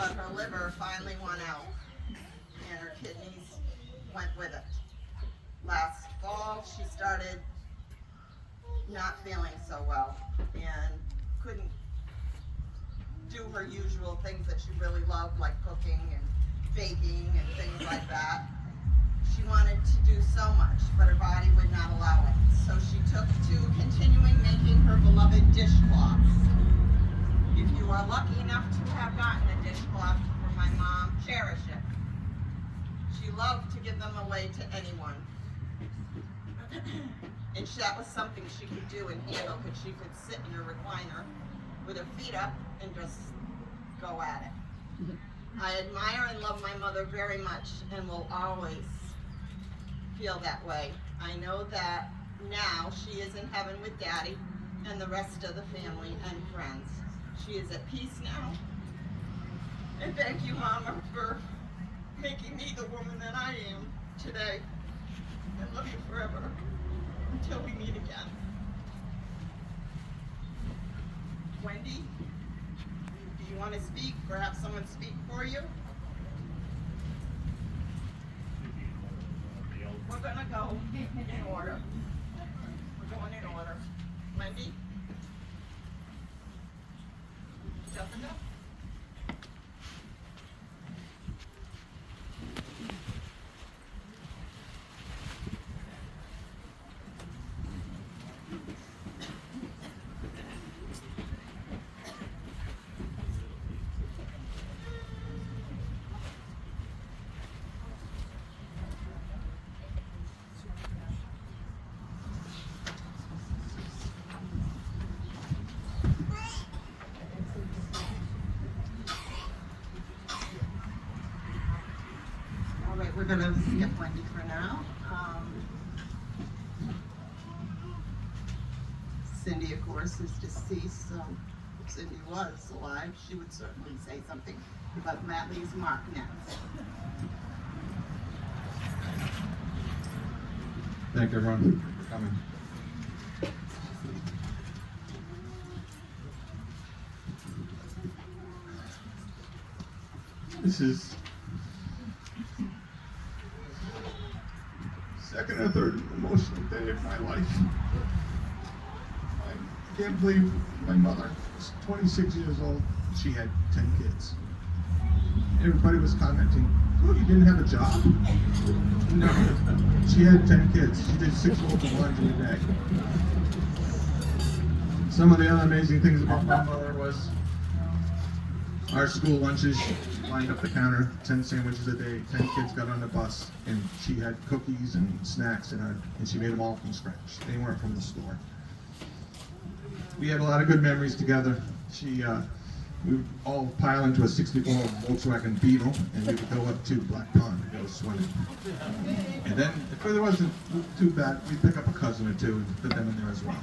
but her liver finally won out, and her kidneys went with it. Last fall, she started not feeling so well and couldn't do her usual things that she really loved, like cooking and baking and things like that. She wanted to do so much, but her body would not allow it. So she took to continuing making her beloved dishcloths. If you are lucky enough to have gotten a dishcloth from my mom, cherish it. She loved to give them away to anyone. And that was something she could do and handle, because she could sit in her recliner with her feet up and just go at it. I admire and love my mother very much and will always feel that way. I know that now she is in heaven with Daddy and the rest of the family and friends. She is at peace now. And thank you, Mama, for making me the woman that I am today. I love you forever until we meet again. Wendy, do you want to speak or have someone speak for you? We're gonna go in order. We're going in order. Wendy? Jessica? We're going to skip Wendy for now. Cindy, of course, is deceased, so if Cindy was alive, she would certainly say something. But Matt leaves Mark next. Thank you, everyone, for coming. This is second or third emotional day of my life. I can't believe my mother was 26 years old. She had 10 kids. Everybody was commenting, "Oh, you didn't have a job?" No, she had 10 kids. She did 6 loads of laundry a day. Some of the other amazing things about my mother was our school lunches, lined up the counter, 10 sandwiches a day, 10 kids got on the bus, and she had cookies and snacks, and she made them all from scratch. They weren't from the store. We had a lot of good memories together. We would all pile into a 64 Volkswagen Beetle, and we would go up to Black Pond and go swimming. And then, if there wasn't too bad, we'd pick up a cousin or two and put them in there as well.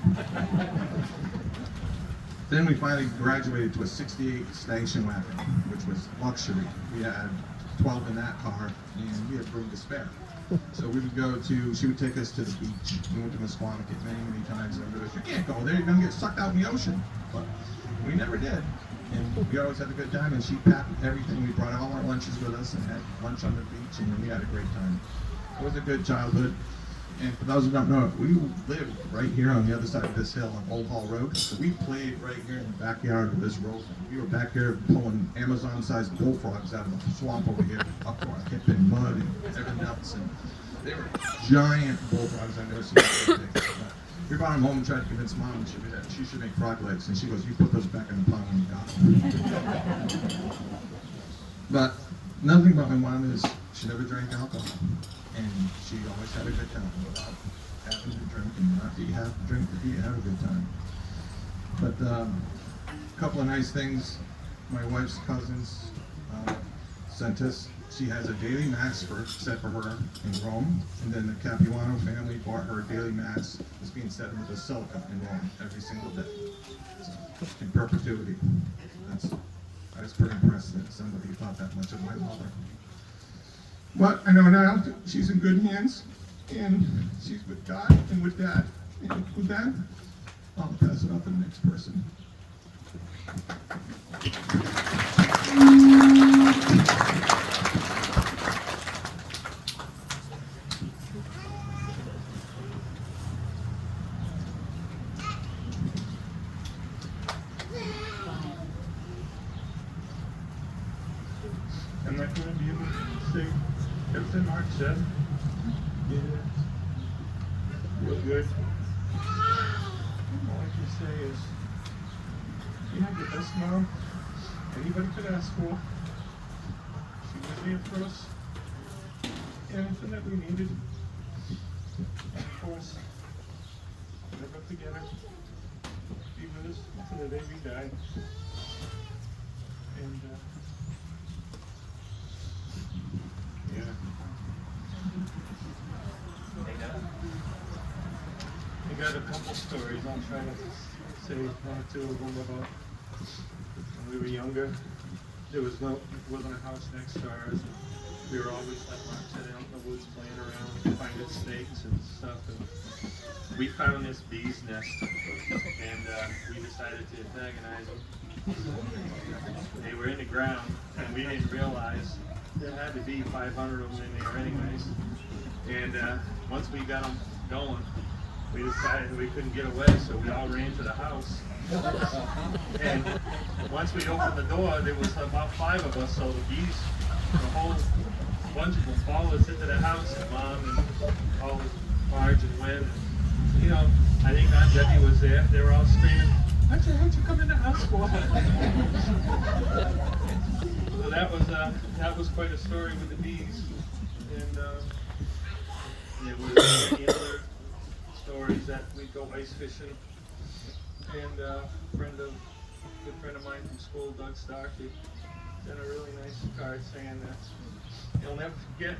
Then we finally graduated to a 68 station wagon, which was luxury. We had 12 in that car, and we had room to spare. So we would she would take us to the beach. We went to Musqueamacet many, many times, and everybody was, "You can't go there, you're gonna get sucked out in the ocean." But we never did. And we always had a good time, and she packed everything. We brought all our lunches with us and had lunch on the beach, and we had a great time. It was a good childhood. And for those who don't know, we lived right here on the other side of this hill on Old Hall Road. So we played right here in the backyard of this road. We were back here pulling Amazon-sized bullfrogs out of the swamp over here, up to our hip in mud and everything else. And they were giant bullfrogs. I've never seen so big. We brought them home and tried to convince Mom she should make frog legs. And she goes, "You put those back in the pond when you got them." But another thing about my mom is she never drank alcohol. And she always had a good time without having to drink, and not that you have to drink to have a good time. But a couple of nice things my wife's cousins sent us. She has a daily mass set for her in Rome, and then the Capuano family bought her a daily mass that's being said in the Basilica in Rome every single day, so, in perpetuity. I was pretty impressed that somebody thought that much of my mother. But I know now she's in good hands, and she's with God and with Dad. And with that, I'll pass it on to the next person. I'm not going to be able to say everything Mark said. Yeah. Real good. All I can say is, you have the best mom anybody could ask for. She was there for us. Anything that we needed. And of course, never forget her. Be with us until the day we die. And yeah. I got a couple stories. I'll try to say one or two of them about when we were younger. There wasn't a house next to ours. And we were always, like Mark said, out in the woods playing around, finding snakes and stuff. And we found this bee's nest, and we decided to antagonize them. They were in the ground, and we didn't realize there had to be 500 of them in there anyways. And once we got them going, we decided we couldn't get away, so we all ran to the house. And once we opened the door, there was about 5 of us, so the bees, the whole bunch of them followed us into the house, and Mom and all the Marge and Wen. And, you know, I think Aunt Debbie was there. They were all screaming, "What the heck you come in the house for?" So that was quite a story with the bees. And there was many other stories that we'd go ice fishing. And a good friend of mine from school, Doug Starkey, sent a really nice card saying that he'll never forget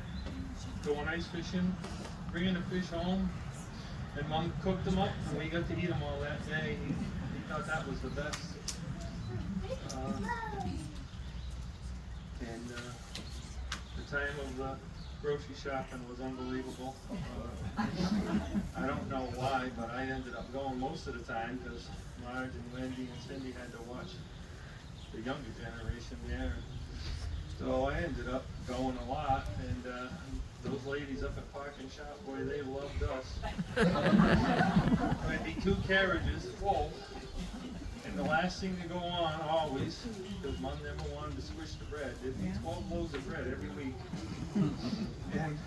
going ice fishing, bringing the fish home, and Mom cooked them up, and we got to eat them all that day. He thought that was the best. The time of grocery shopping was unbelievable. I don't know why, but I ended up going most of the time because Marge and Wendy and Cindy had to watch the younger generation there. So I ended up going a lot, and those ladies up at Park and Shop, boy, they loved us. There'd be 2 carriages full, and the last thing to go on always, because Mom never wanted to squish the bread, there'd be 12 loaves of bread every week. And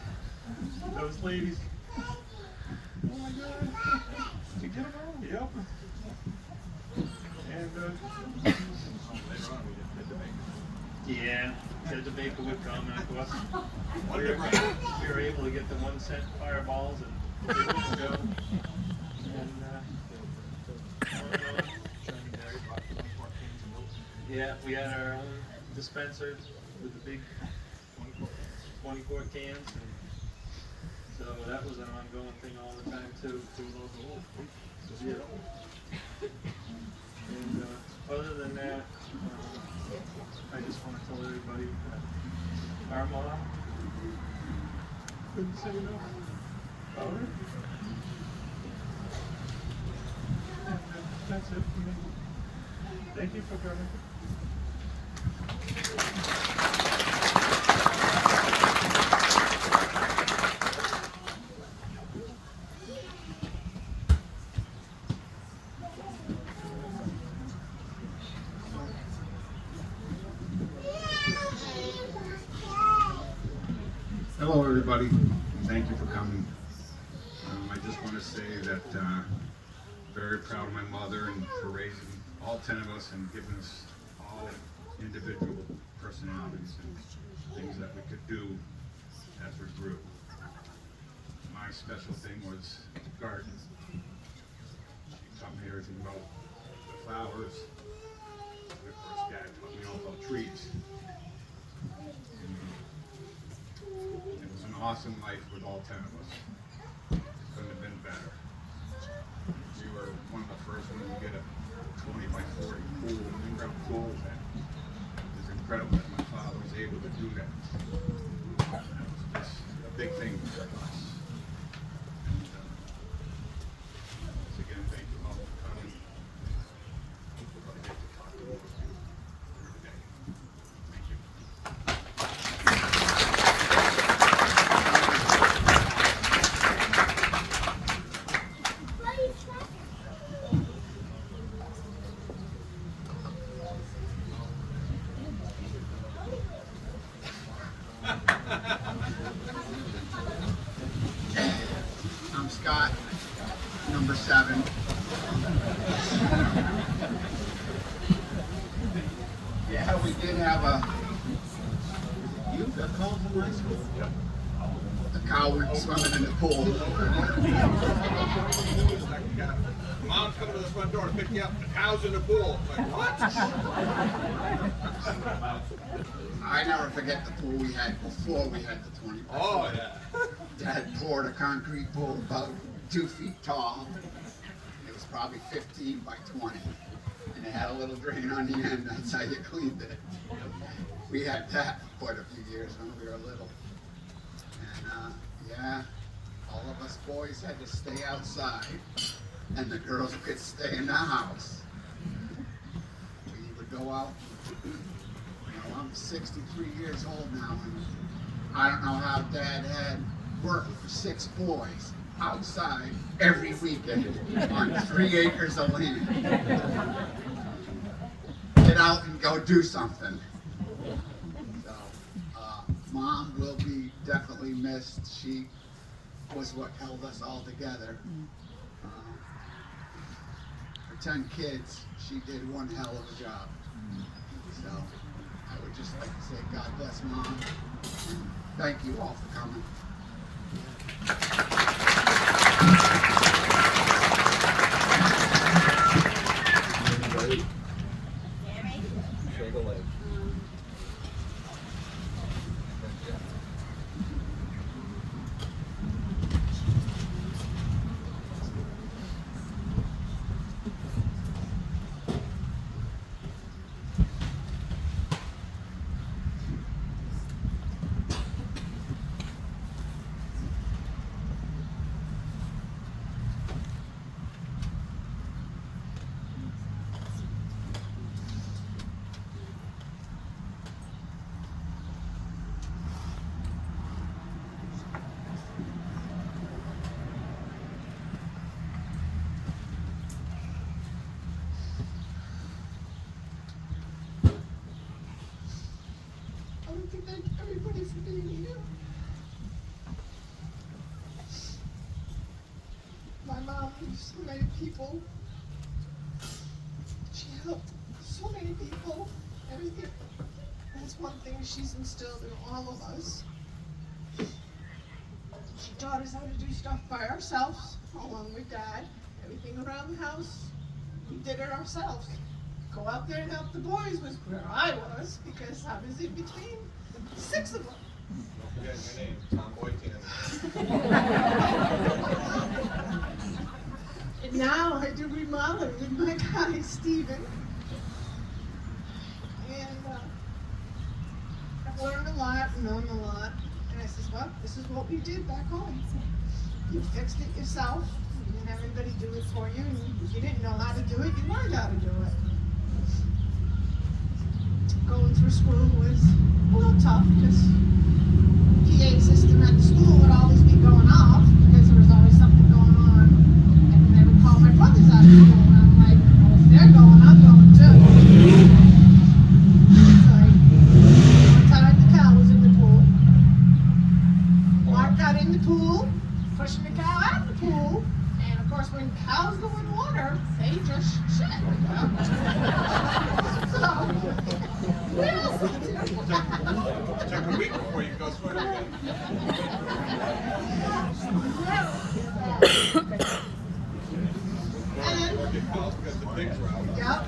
those ladies, oh my God, did you get them all? Yep. And yeah, the baker would come, and of course, we were able to get the 1-cent fireballs, and they would go. And yeah, we had our own dispenser with the big 20-quart cans, and so that was an ongoing thing all the time too. Yeah. And other than that, I just want to tell everybody that our mom couldn't say enough about her. And that's it for me. Thank you for coming. Hello, everybody. Thank you for coming. I just want to say that very proud of my mother and for raising all 10 of us and giving us all individual personalities and things that we could do as we grew. My special thing was gardening. She taught me everything about the flowers. And of course, Dad taught me all about trees. It was an awesome life with all 10 of us. It couldn't have been better. We were one of the first ones to get a 20 by 40 pool, in-ground pool. And it was incredible that my father was able to do that. That was just a big thing for us. And, once again, thank you all for coming. I get to talk to you here today. Thank you. number 7. Yeah, we did have a. You got called from high school? Yeah. The cow went swimming in the pool. Mom's coming to the front door to pick you up. The cow's in the pool. Like, what? I never forget the pool we had before we had the 20. Oh, yeah. Dad poured a concrete pool about 2 feet tall. It was probably 15 by 20. And it had a little drain on the end. That's how you cleaned it. We had that for quite a few years when we were little. And yeah, all of us boys had to stay outside, and the girls could stay in the house. We would go out. You know, I'm 63 years old now, and I don't know how Dad had work for 6 boys outside every weekend on 3 acres of land. Get out and go do something. So, Mom will be definitely missed. She was what held us all together. For 10 kids, she did one hell of a job. So, I would just like to say God bless Mom, and thank you all for coming. I want to thank everybody for being here. My mom knew so many people. She helped so many people. Everything. That's one thing she's instilled in all of us. She taught us how to do stuff by ourselves, along with Dad. Everything around the house, we did it ourselves. Go out there and help the boys was where I was, because I was in between 6 of them. Don't forget your name, Tom Boykin. And now I do remodeling with my guy, Steven. And I've learned a lot, known a lot. And I says, well, this is what we did back home. You fixed it yourself. You didn't have anybody do it for you. And if you didn't know how to do it, you learned how to do it. Going through school was a little tough because PA system at the school would always be going off because there was always something going on. And they would call my brothers out of school, and I'm like, well, if they're going, I'm going too. It's like, one time the cow was in the pool. Mark got in the pool, pushing the cow out of the pool. And of course, when cows go in water, they just shit. So, Take a week before you go swimming again. Or get calls because the pigs were out. Yep.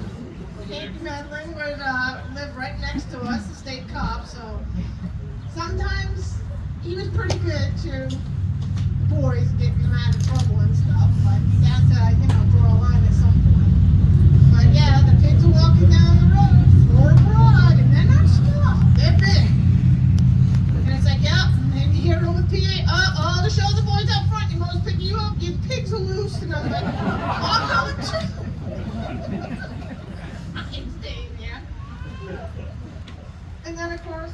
Hank Medlin would live right next to us, the state cop, so sometimes he was pretty good to boys getting them out of trouble and stuff, but he had to, draw a line at some point. But yeah, the pigs are walking down the road, floor broad, and they're not small, they're big. And it's like, yep, and then you hear it over the PA, to show the boys out front, your mother's picking you up, your pigs are loose, and I'm like, I'm going too. I'm staying there. And then of course,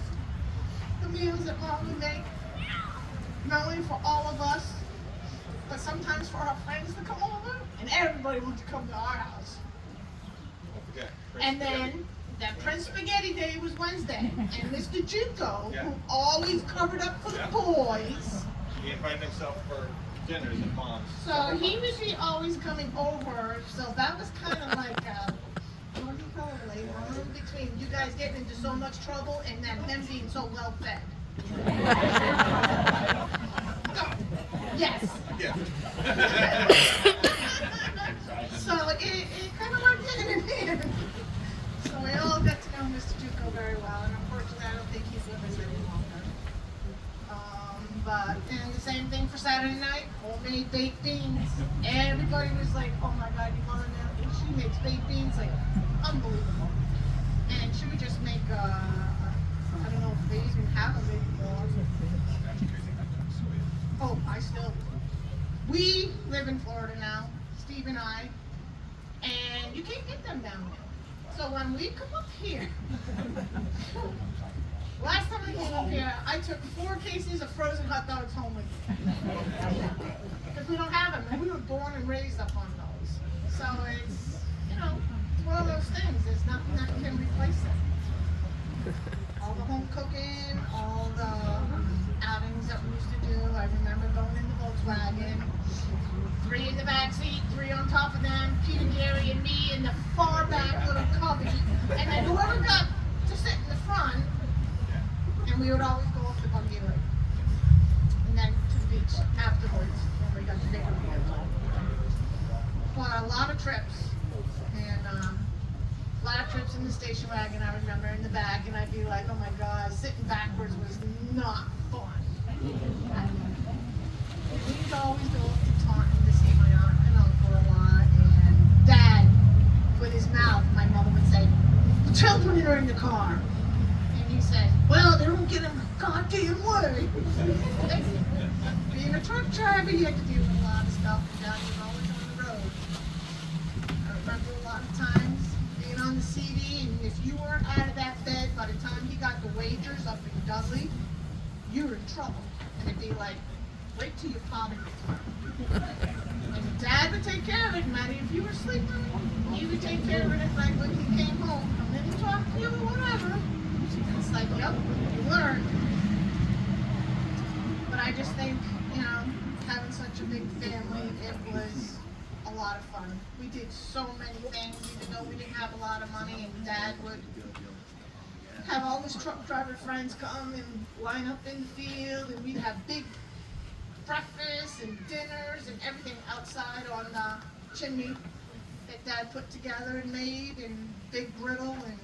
the meals that Mom would make, not only for all of us, but sometimes for our friends to come over, and everybody wanted to come to our house. Don't forget. And then that Prince Spaghetti Day was Wednesday, and Mr. Junko, Yeah. who always covered up for the Yeah. boys, He invited himself for dinners at mom's. So he would be always coming over, so that was kind of like, what do you call it, like, in between you guys getting into so much trouble and then him being so well fed. Yes. Yeah. So it kind of went hand in hand. So we all got to know Mr. Duco very well, and unfortunately I don't think he's with us any longer. And the same thing for Saturday night, homemade baked beans. Everybody was like, oh my God, you want to know? She makes baked beans, like, unbelievable. And she would just make, I don't know if they even have them anymore. Oh, we live in Florida now, Steve and I, and you can't get them down there. So when we come up here, last time I came up here, I took 4 cases of frozen hot dogs home with me. Because we don't have them, and we were born and raised up on those. So it's, it's one of those things, there's nothing that can replace it. All the home cooking, all the outings that we used to do. I remember going in the Volkswagen, 3 in the back seat, 3 on top of them, Peter, Gary, and me in the far back little cubby. And then whoever got to sit in the front, and we would always go off the buggy ride. And then to the beach afterwards when we got the bigger vehicle. But a lot of trips. And a lot of trips in the station wagon, I remember in the back, and I'd be like, oh my God, sitting backwards was not fun. We'd always go up to Taunton to see my aunt and uncle a lot, and Dad, with his mouth, my mother would say, the children are in the car. And he said, well, they don't get in the goddamn way. Being a truck driver, you had to deal with a lot of stuff, and Dad was always on the road. I remember a lot of times being on the CD, and if you weren't out of that bed by the time he got the wagers up in Dudley, you were in trouble. And it'd be like, wait till your father gets home. And Dad would take care of it, no matter if you were sleeping, he would take care of it at night when he came home. Come in and talk to you or whatever. It's like, yep, you learned. But I just think, having such a big family, it was a lot of fun. We did so many things, even though we didn't have a lot of money, and Dad would have all his truck driver friends come and line up in the field, and we'd have big breakfasts and dinners and everything outside on the chimney that Dad put together and made, and big griddle, and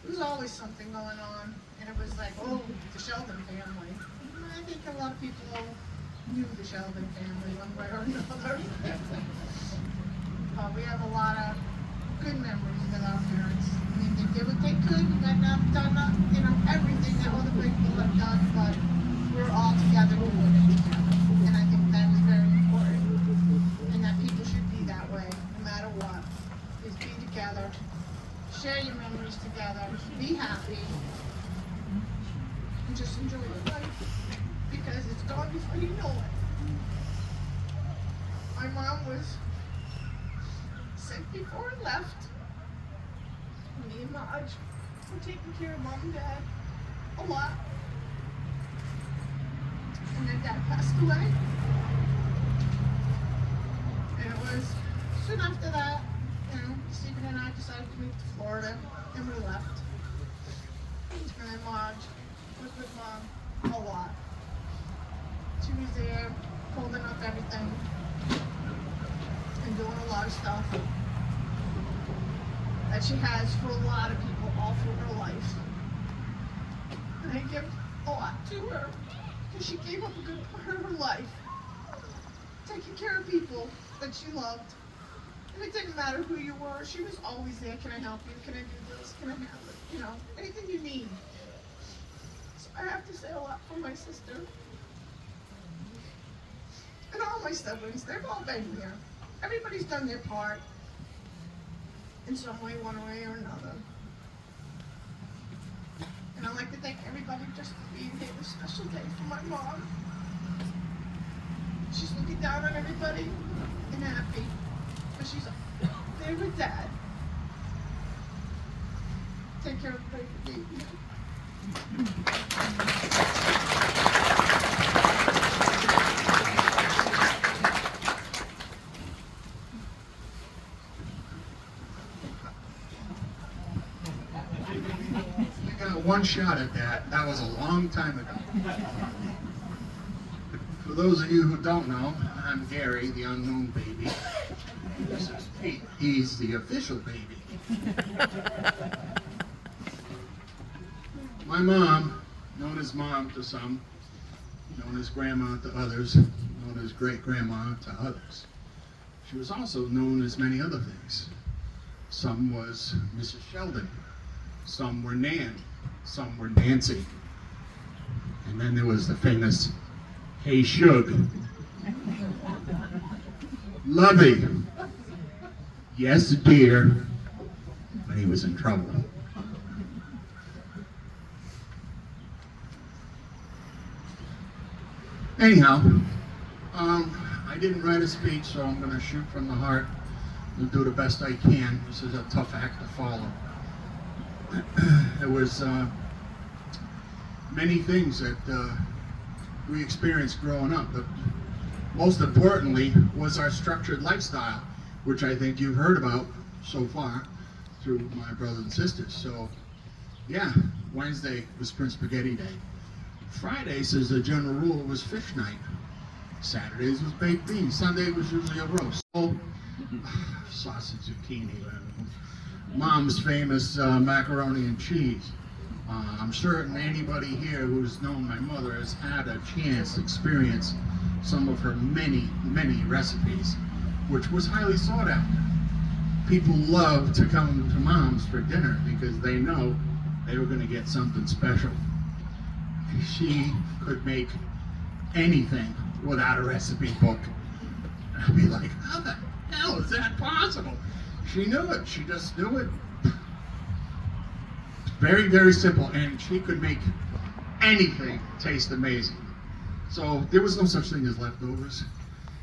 it was always something going on. And it was like, oh, the Sheldon family. And I think a lot of people knew the Sheldon family one way or another. We have a lot of good memories with our parents. I mean, they did what they could, and might not have done everything that other people have done, but we're all together doing it together. And I think that is very important. And that people should be that way, no matter what. Is be together, share your memories together, be happy, and just enjoy your life. Because it's gone before you know it. My mom was sick before I left. Me and Maj were taking care of Mom and Dad a lot. And then Dad passed away. And it was soon after that, Stephen and I decided to move to Florida, and we left. And then Maj was with Mom a lot. She was there, holding up everything, and doing a lot of stuff that she has for a lot of people all through her life. And I give a lot to her, because she gave up a good part of her life, taking care of people that she loved. And it didn't matter who you were, she was always there. Can I help you? Can I do this? Can I have it? Anything you need. So I have to say a lot for my sister. And all my siblings, they've all been here. Everybody's done their part in some way, one way or another. And I'd like to thank everybody just for being here this special day for my mom. She's looking down on everybody and happy, but she's there with Dad. Take care of everybody for being here. one shot at that. That was a long time ago. For those of you who don't know, I'm Gary, the unknown baby. This is Pete. He's the official baby. My mom, known as Mom to some, known as Grandma to others, known as Great-Grandma to others. She was also known as many other things. Some was Mrs. Sheldon, some were Nan, some were Nancy. And then there was the famous Hey Shug. Lovey. Yes, dear. When he was in trouble. Anyhow, I didn't write a speech, so I'm going to shoot from the heart and do the best I can. This is a tough act to follow. There was many things that we experienced growing up, but most importantly was our structured lifestyle, which I think you've heard about so far through my brothers and sisters. So, yeah, Wednesday was Prince Spaghetti Day. Fridays, as a general rule, was fish night. Saturdays was baked beans. Sunday was usually a roast. So, sausage, zucchini, Mom's famous macaroni and cheese. I'm certain anybody here who's known my mother has had a chance to experience some of her many, many recipes, which was highly sought after. People love to come to Mom's for dinner because they know they were going to get something special. She could make anything without a recipe book. I'd be like, how the hell is that possible? She knew it. She just knew it. Very, very simple. And she could make anything taste amazing. So there was no such thing as leftovers.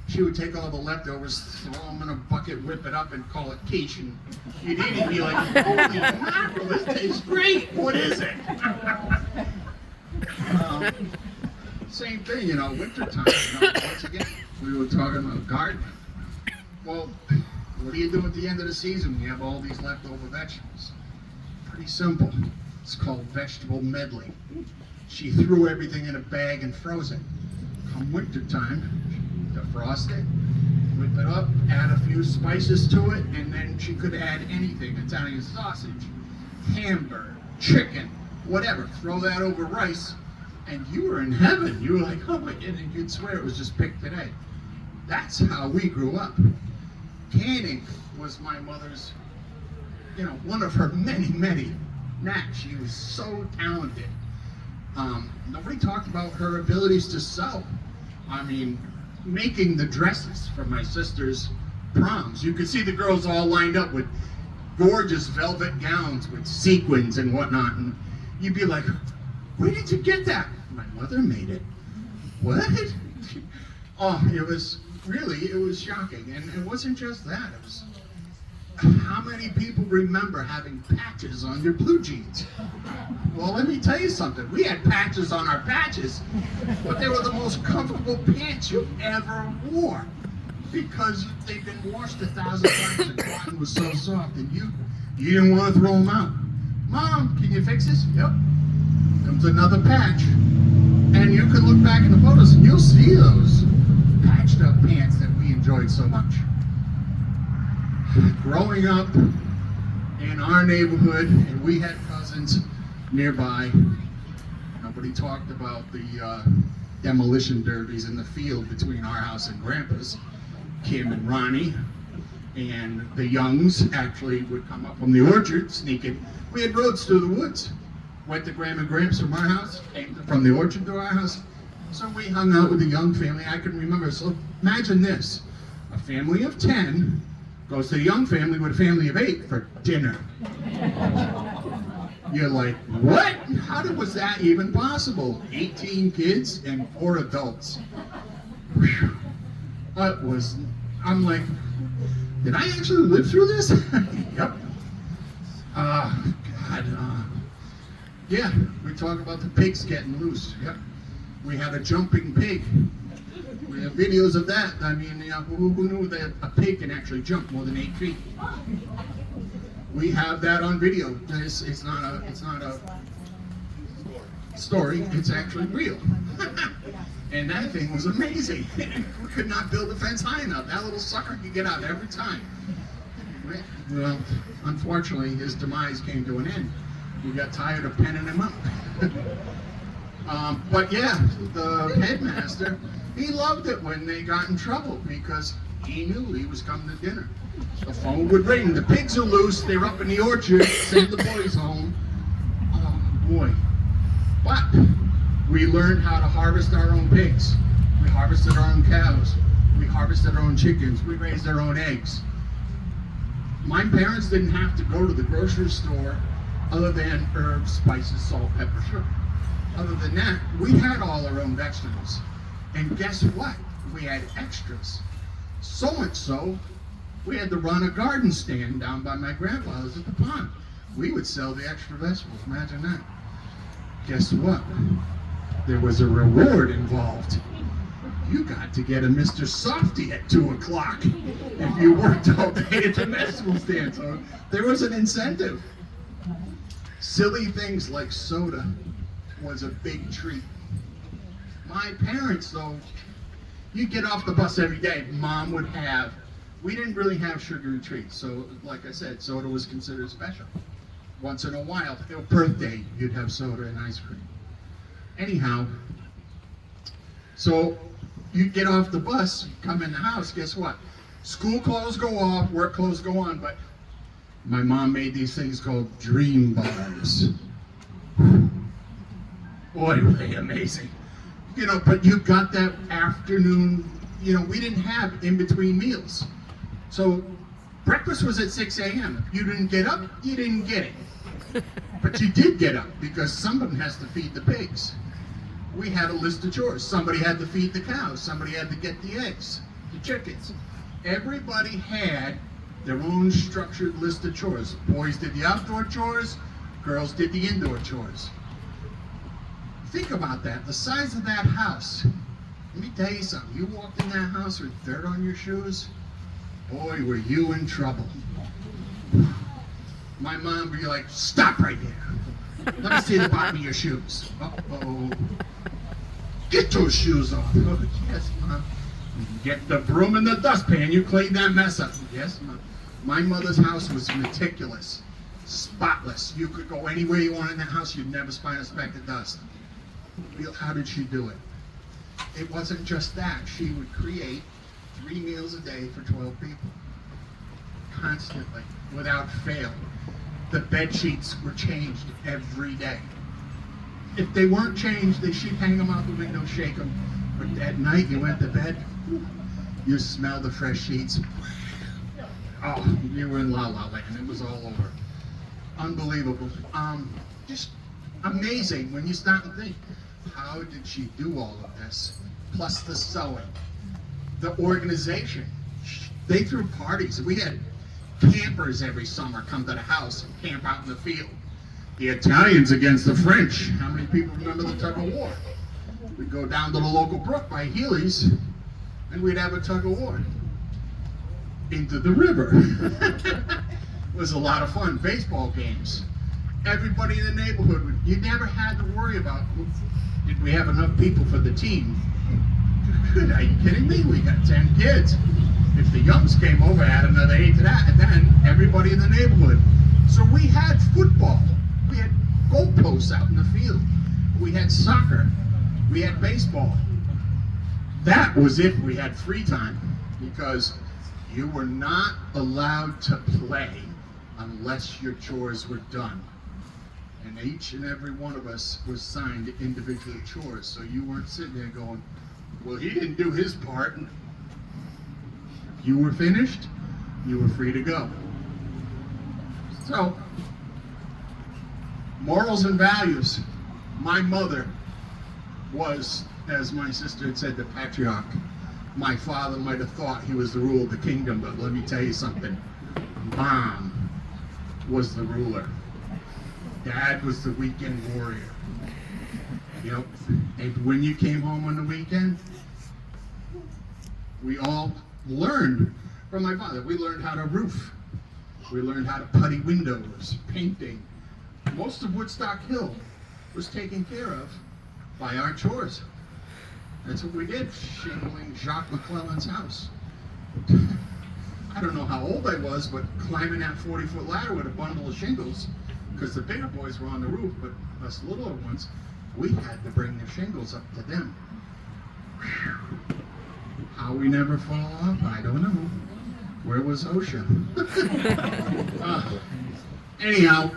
She would take all the leftovers, throw them in a bucket, whip it up, and call it quiche. And you'd eat it and be like, holy mackerel, this tastes great. What is it? Same thing, you know, wintertime. Once again, we were talking about gardening. Well, what do you do at the end of the season when you have all these leftover vegetables? Pretty simple. It's called vegetable medley. She threw everything in a bag and froze it. Come wintertime, defrost it, whip it up, add a few spices to it, and then she could add anything. Italian sausage, hamburger, chicken, whatever. Throw that over rice, and you were in heaven. You were like, oh my God, and you'd swear it was just picked today. That's how we grew up. Canning was my mother's, you know, one of her many, many knacks. She was so talented. Nobody talked about her abilities to sew. I mean, making the dresses for my sister's proms. You could see the girls all lined up with gorgeous velvet gowns with sequins and whatnot, and you'd be like, where did you get that? My mother made it. What? Oh, it was shocking. And it wasn't just that. It was, how many people remember having patches on your blue jeans? Well, let me tell you something. We had patches on our patches, but they were the most comfortable pants you ever wore because they'd been washed 1,000 times and cotton was so soft, and you didn't want to throw them out. Mom, can you fix this? Yep. Comes another patch, and you can look back in the photos and you'll see those patched up pants that we enjoyed so much. Growing up in our neighborhood, and we had cousins nearby, nobody talked about the demolition derbies in the field between our house and Grandpa's. Kim and Ronnie and the Youngs actually would come up from the orchard sneaking. We had roads through the woods. Went to Grandma and Gramps from our house, came from the orchard to our house. So we hung out with the Young family. I can remember. So imagine this. A family of 10 goes to the Young family with a family of 8 for dinner. You're like, what? Was that even possible? 18 kids and 4 adults. Whew. I'm like, did I actually live through this? Yep. God. Yeah, we talk about the pigs getting loose. Yep. We had a jumping pig. We have videos of that. I mean, you know, who knew that a pig can actually jump more than 8 feet? We have that on video. It's not a story, it's actually real. And that thing was amazing. We could not build a fence high enough. That little sucker could get out every time. Well, unfortunately, his demise came to an end. We got tired of penning him up. But yeah, the headmaster, he loved it when they got in trouble because he knew he was coming to dinner. The phone would ring. The pigs are loose. They're up in the orchard. Send the boys home. Oh boy. But we learned how to harvest our own pigs. We harvested our own cows. We harvested our own chickens. We raised our own eggs. My parents didn't have to go to the grocery store other than herbs, spices, salt, pepper, sugar. Other than that, we had all our own vegetables. And guess what? We had extras. So much so, we had to run a garden stand down by my grandfather's at the pond. We would sell the extra vegetables. Imagine that. Guess what? There was a reward involved. You got to get a Mr. Softy at 2 o'clock if you worked all day at the vegetable stand. So there was an incentive. Silly things like soda was a big treat. My parents, though, you'd get off the bus every day. Mom would have, we didn't really have sugary treats. So like I said, soda was considered special. Once in a while, your birthday, you'd have soda and ice cream. Anyhow, so you get off the bus, you come in the house, guess what? School clothes go off, work clothes go on, but my mom made these things called dream bars. Boy, were they amazing. You know, but you got that afternoon, you know, we didn't have in-between meals. So breakfast was at 6 a.m. If you didn't get up, you didn't get it. But you did get up because someone has to feed the pigs. We had a list of chores. Somebody had to feed the cows. Somebody had to get the eggs, the chickens. Everybody had their own structured list of chores. Boys did the outdoor chores, girls did the indoor chores. Think about that, the size of that house. Let me tell you something, you walked in that house with dirt on your shoes, boy, were you in trouble. My mom would be like, stop right there. Let me see the bottom of your shoes. Uh-oh. Get those shoes off. Oh, yes, Mom. Get the broom and the dustpan. You clean that mess up. Yes, Mom. My mother's house was meticulous, spotless. You could go anywhere you want in that house. You'd never find a speck of dust. How did she do it? It wasn't just that. She would create 3 meals a day for 12 people. Constantly, without fail. The bed sheets were changed every day. If they weren't changed, she'd hang them out the window, shake them. But at night, you went to bed, you smelled the fresh sheets. Oh, you were in La La Land. It was all over. Unbelievable. Just amazing when you start to think, how did she do all of this? Plus the sewing, the organization. They threw parties. We had campers every summer come to the house and camp out in the field. The Italians against the French. How many people remember the tug of war? We'd go down to the local brook by Healy's and we'd have a tug of war into the river. It was a lot of fun. Baseball games. Everybody in the neighborhood, you never had to worry about, did we have enough people for the team? Good, are you kidding me? We got 10 kids. If the Youngs came over, add another 8 to that, and then everybody in the neighborhood. So we had football. We had goalposts out in the field. We had soccer. We had baseball. That was if we had free time, because you were not allowed to play unless your chores were done. And each and every one of us was signed individual chores, so you weren't sitting there going, well, he didn't do his part. If you were finished, you were free to go. So, morals and values. My mother was, as my sister had said, the patriarch. My father might have thought he was the ruler of the kingdom, but let me tell you something. Mom was the ruler. Dad was the weekend warrior. You know, and when you came home on the weekend, we all learned from my father. We learned how to roof. We learned how to putty windows, painting. Most of Woodstock Hill was taken care of by our chores. That's what we did, shingling Jacques McClellan's house. I don't know how old I was, but climbing that 40-foot ladder with a bundle of shingles, because the bigger boys were on the roof, but us littler ones, we had to bring the shingles up to them. Whew. How we never fall off, I don't know. Where was OSHA? Anyhow,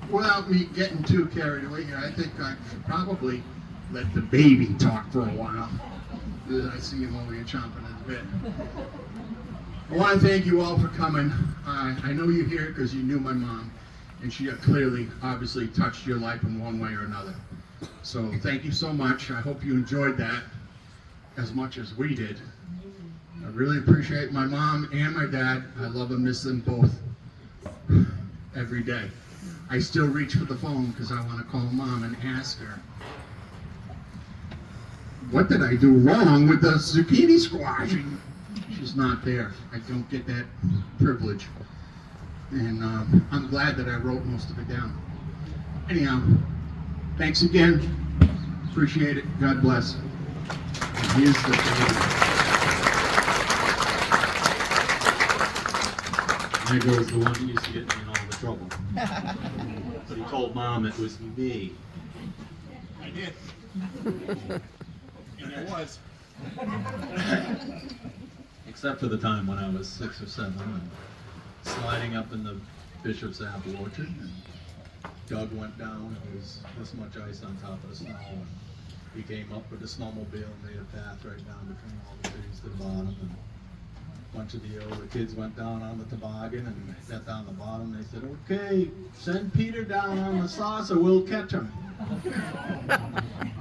without me getting too carried away here, I think I should probably let the baby talk for a while. I see him over here chomping at the bit. I want to thank you all for coming. I know you're here because you knew my mom, and she clearly, obviously, touched your life in one way or another. So thank you so much. I hope you enjoyed that as much as we did. I really appreciate my mom and my dad. I love and miss them both every day. I still reach for the phone because I want to call mom and ask her, what did I do wrong with the zucchini squash? She's not there. I don't get that privilege. And I'm glad that I wrote most of it down. Anyhow, thanks again. Appreciate it. God bless. And here's the There goes the one that used to get me in all the trouble. But he told Mom it was me. I did. And it was. Except for the time when I was 6 or 7 and sliding up in the Bishop's apple orchard. And Doug went down, there was this much ice on top of the snow. And he came up with a snowmobile and made a path right down between all the trees to the bottom. And a bunch of the older kids went down on the toboggan and got down the bottom. They said, okay, send Peter down on the saucer, we'll catch him.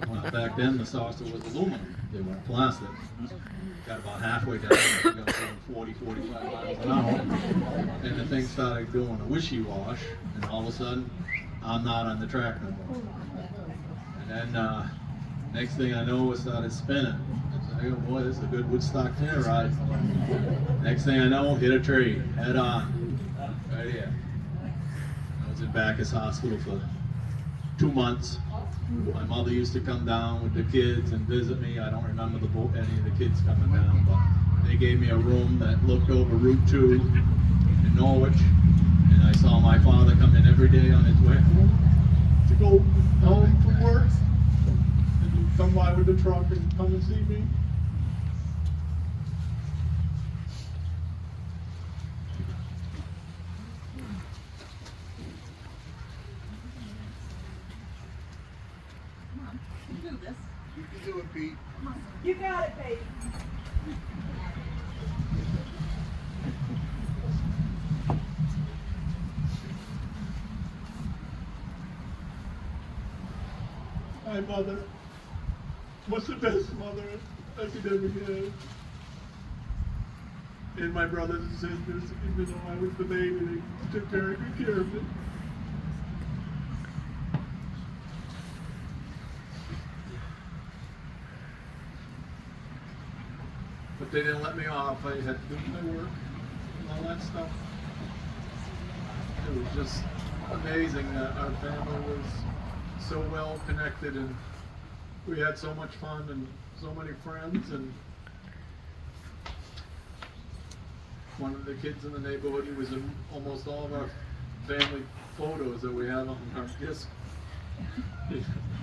Well, back then the saucer was aluminum, they weren't plastic. Got about halfway down, got going 40, 45 miles an hour, and the thing started doing a wishy-wash, and all of a sudden, I'm not on the track no more. And then, next thing I know, it started spinning. I go, boy, this is a good Woodstock tenor ride. Next thing I know, hit a tree, head on, right here. I was in Bacchus Hospital for 2 months. My mother used to come down with the kids and visit me. I don't remember any of the kids coming down, but they gave me a room that looked over Route 2 in Norwich, and I saw my father come in every day on his way home to go home from work, and he'd come by with the truck and come and see me. You can do it, Pete. You got it, baby. My mother was the best mother I could ever have. And my brothers and sisters, even though I was the baby, they took very good care of me. But they didn't let me off. I had to do my work and all that stuff. It was just amazing that our family was so well connected, and we had so much fun and so many friends. And one of the kids in the neighborhood, he was in almost all of our family photos that we have on our disc.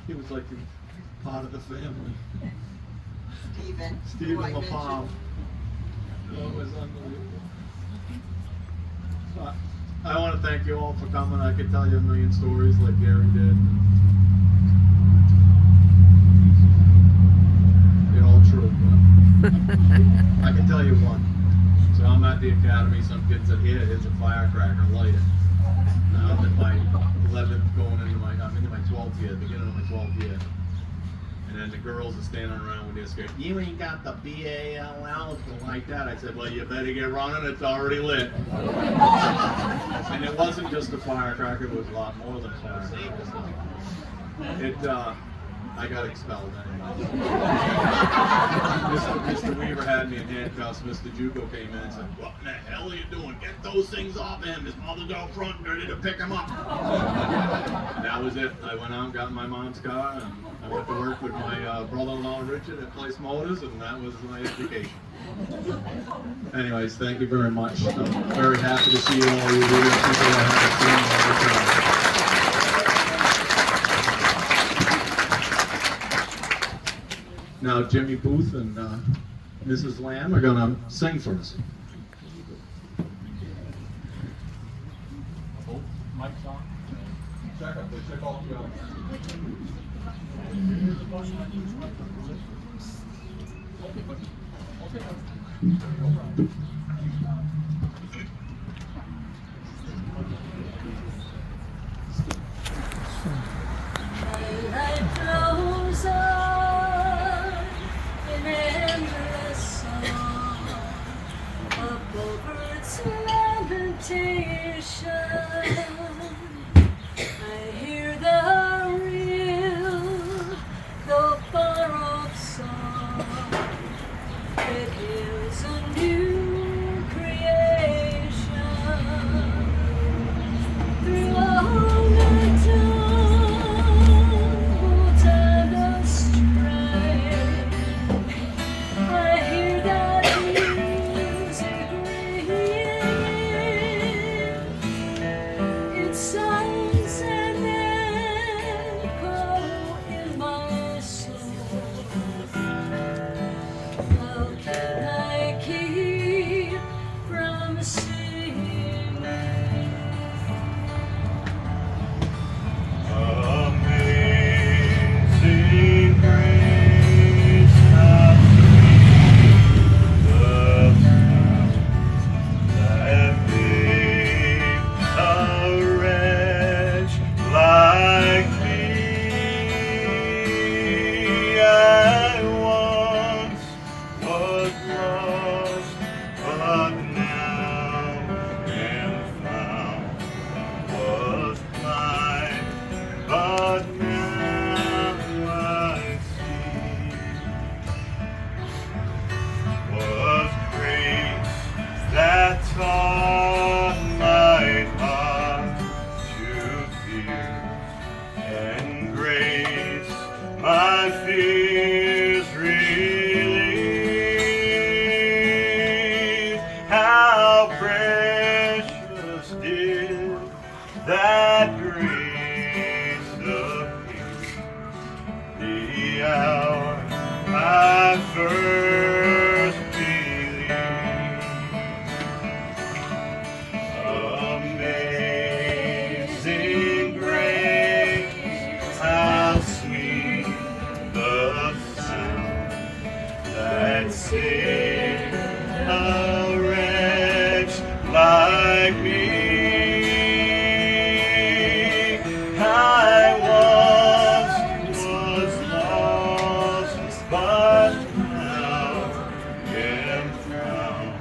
He was like part of the family. Stephen who I LaPalme. mentioned. It was unbelievable. I want to thank you all for coming. I could tell you a million stories like Gary did. They're all true, but I can tell you one. So I'm at the academy, some kid said, here, here's a firecracker, light it. Now I'm in my 11th, I'm into my 12th year, beginning of my 12th year. And then the girls are standing around with this guy, you ain't got the BALL to light that. I said, well, you better get running, it's already lit. And it wasn't just a firecracker, it was a lot more than a firecracker. I got expelled anyway. Mr. Weaver had me in handcuffs. Mr. Juco came in and said, "What in the hell are you doing? Get those things off him. His mother's out front ready to pick him up." And that was it. I went out and got in my mom's car, and I went to work with my brother-in-law Richard at Place Motors, and that was my education. Anyways, thank you very much. I'm very happy to see you all. You really are people I haven't seen all the time. Now Jimmy Booth and Mrs. Lamb are gonna sing for us. Oh, mic's on. Check up, check all together. Light flows on in endless song, a bird's lamentation. I hear the real, though far-off song. It is a new creation. Through all the tumult and the strife, I hear that music ring. It sounds an echo in my soul. How can I keep from singing? Amazing grace, how sweet the sound that saved a wretch like me. I once was lost, but now am found. Was blind, but now I see. Was grace that taught my heart to fear, and grace my fears relieved. How precious did that grace appear the hour I first believed. Amazing grace, how sweet the sound that saved a wretch like me. I once was lost, but now am found.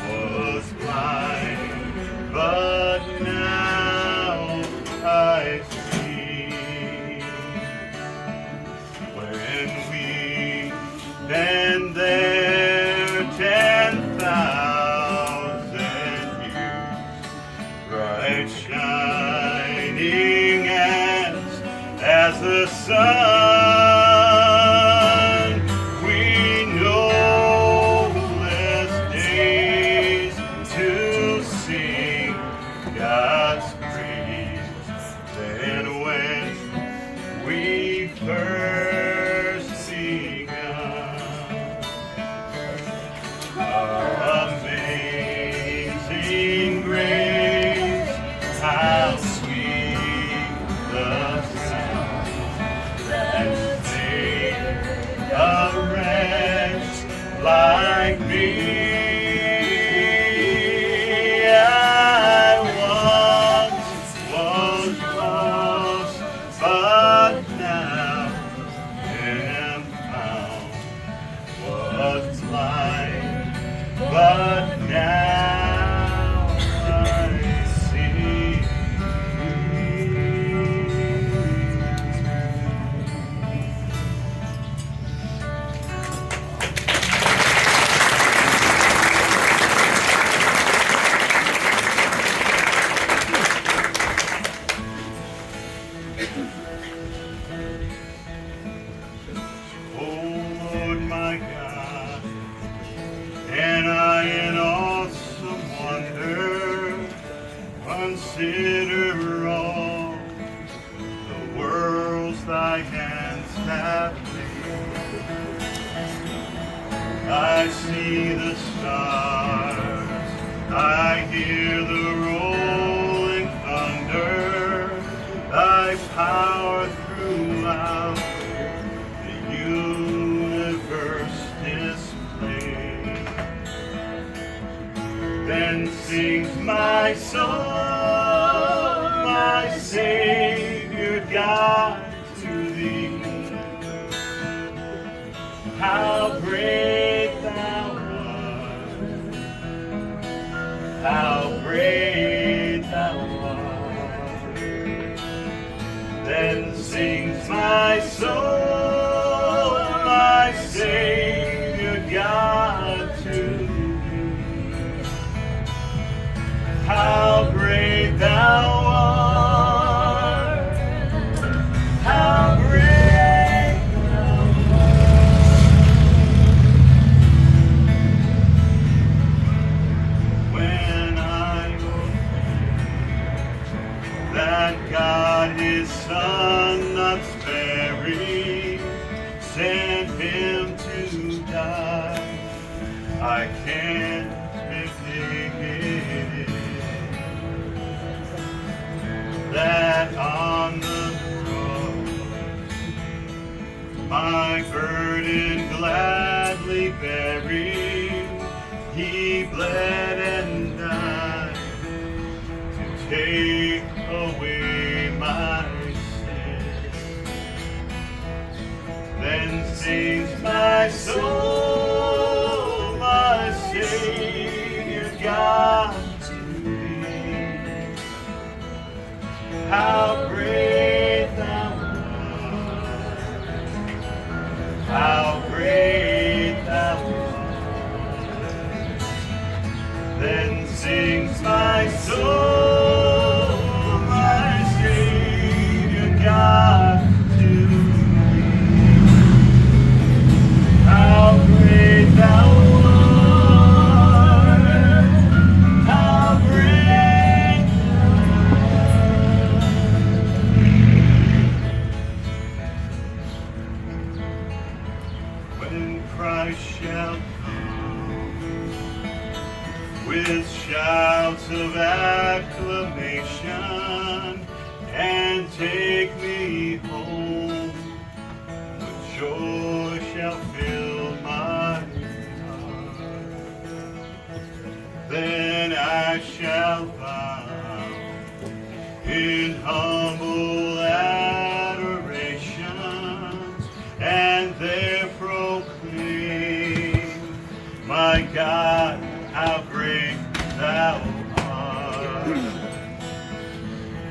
Was blind, but now I see. When we and there 10,000 years, bright shining as the sun, we know less days to sing God's praise than when we first begun. Amazing grace, how sweet the sound that saved a wretch like me. I once was lost, but now am found. Was blind, but now I see. have made. I see the stars, I hear the rolling thunder, thy power throughout the universe displayed. Then sings my soul, my Savior God, to thee. How great thou art, how great thou art. Then sings my soul, my Savior God, to thee. How great thou art, how great thou art. When I that God his Son not sparing sent him to die, I can't believe it, that on the cross my burden gladly bearing, he bled and died to take away my sin. Then sings my soul, my Savior God, to thee. How great thou art, how great thou art. Then sings my soul, my Savior God, to thee. How great thou art, how great thou art. When Christ shall come with shouts of acclamation and take me home, with joy shall fill my heart. Then I shall bow in humble adoration and there proclaim, my God, how great thou art.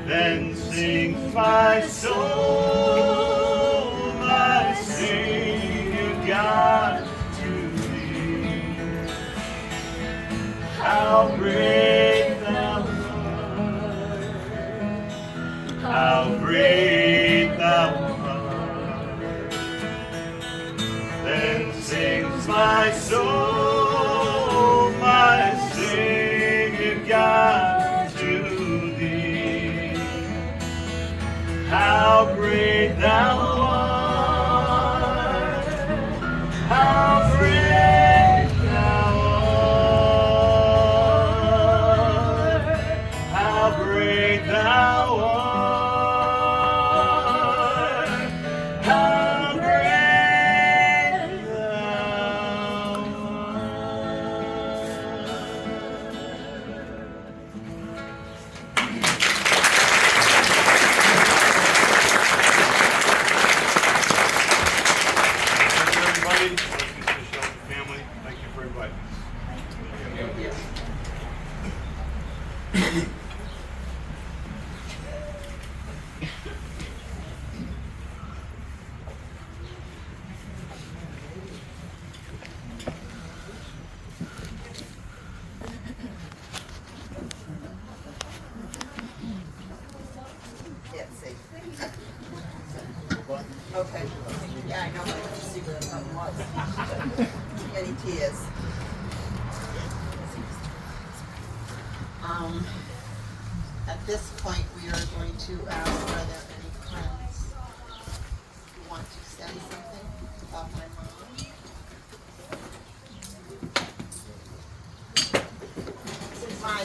Then sings my soul, my Savior God, to thee. How great thou art, how great thou art. Then sings my soul, my Savior God, to thee. How great thou art, how great thou art, how great thou art, how great thou Thank you, everybody. Thank you to the Shelton family. Thank you for inviting us. Can't see. Okay. Yeah, I know, but I couldn't see where the button was. Too many T's. At this point, we are going to ask, are there any friends who want to say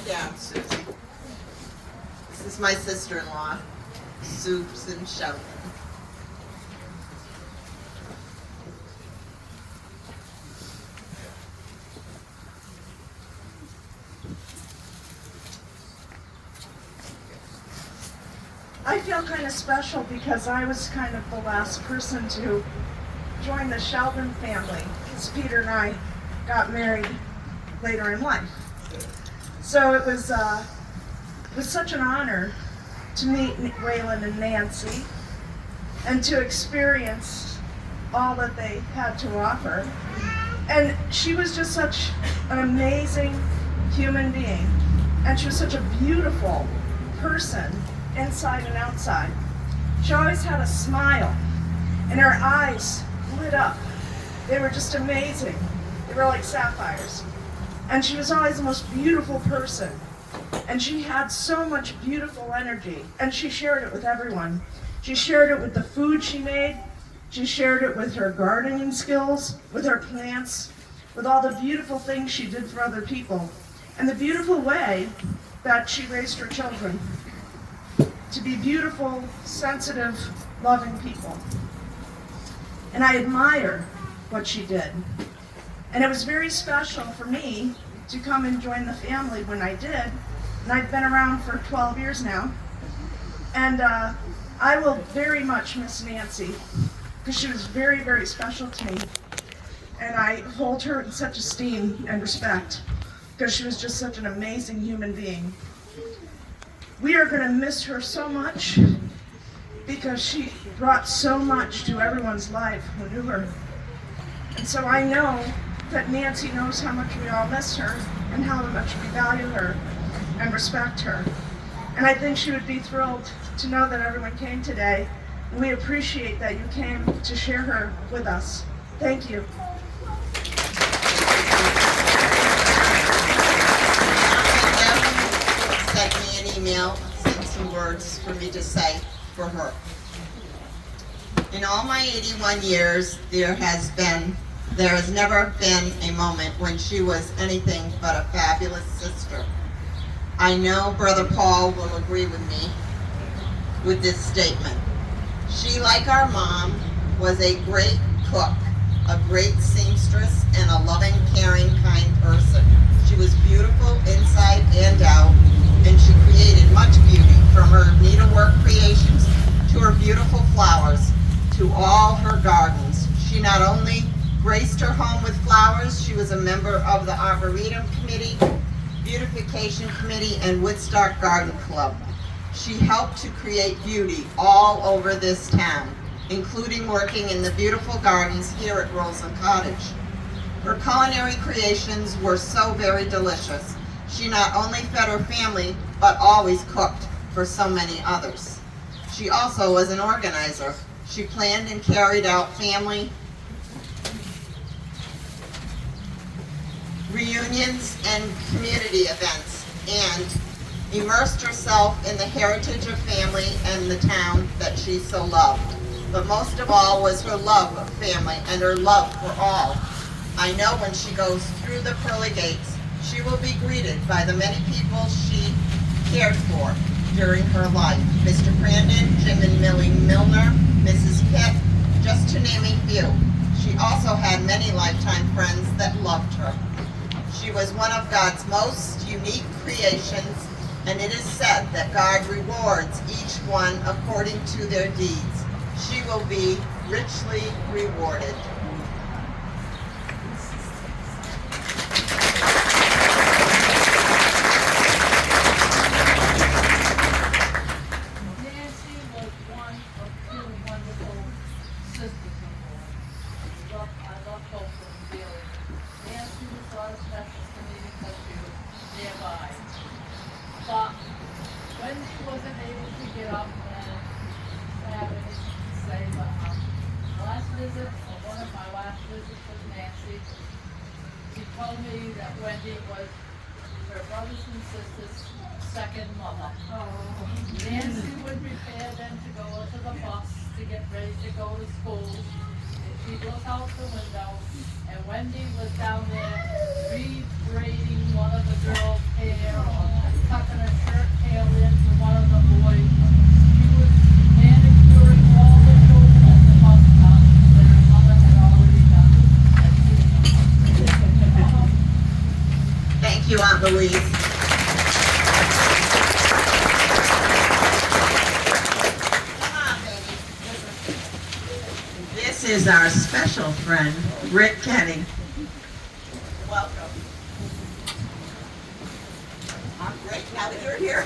down, Susie. This is my sister-in-law, Susan Sheldon. I feel kind of special because I was kind of the last person to join the Sheldon family, because Peter and I got married later in life. So it was such an honor to meet Waylon and Nancy and to experience all that they had to offer. And she was just such an amazing human being, and she was such a beautiful person inside and outside. She always had a smile, and her eyes lit up. They were just amazing. They were like sapphires. And she was always the most beautiful person. And she had so much beautiful energy, and she shared it with everyone. She shared it with the food she made. She shared it with her gardening skills, with her plants, with all the beautiful things she did for other people, and the beautiful way that she raised her children to be beautiful, sensitive, loving people. And I admire what she did. And it was very special for me to come and join the family when I did. And I've been around for 12 years now. And I will very much miss Nancy, because she was very, very special to me. And I hold her in such esteem and respect, because she was just such an amazing human being. We are going to miss her so much, because she brought so much to everyone's life who knew her. And so I know that Nancy knows how much we all miss her and how much we value her and respect her. And I think she would be thrilled to know that everyone came today. And we appreciate that you came to share her with us. Thank you. Sent me an email, sent some words for me to say for her. In all my 81 years, there has never been a moment when she was anything but a fabulous sister. I know Brother Paul will agree with me with this statement. She, like our mom, was a great cook, a great seamstress, and a loving, caring, kind person. She was beautiful inside and out, and she created much beauty, from her needlework creations to her beautiful flowers to all her gardens. She not only graced her home with flowers, she was a member of the Arboretum Committee, Beautification Committee, and Woodstock Garden Club. She helped to create beauty all over this town, including working in the beautiful gardens here at Roseland Cottage. Her culinary creations were so very delicious. She not only fed her family, but always cooked for so many others. She also was an organizer. She planned and carried out family reunions and community events, and immersed herself in the heritage of family and the town that she so loved. But most of all was her love of family and her love for all. I know when she goes through the pearly gates, she will be greeted by the many people she cared for during her life. Mr. Crandon, Jim and Millie Milner, Mrs. Pitt, just to name a few. She also had many lifetime friends that loved her. She was one of God's most unique creations, and it is said that God rewards each one according to their deeds. She will be richly rewarded. Nancy was one of two wonderful sisters of mine. I love both of them dearly. Nancy was sort of special to me because she was nearby. But Wendy wasn't able to get up and have anything to say, but last visit, or one of my last visits with Nancy, she told me that Wendy was her brothers and sisters' second mother. Nancy would prepare them to go to the bus to get ready to go to school. If she she'd look out the window, and Wendy was down there rebraiding one of the girls' hair or tucking her shirt tail into one of the boys. She was manicuring all the children at the bus stop that her mother had already done. Thank you, Aunt Louise. Come on, baby. This is our special friend, Rick Kenny. Welcome. I'm great now that you're here.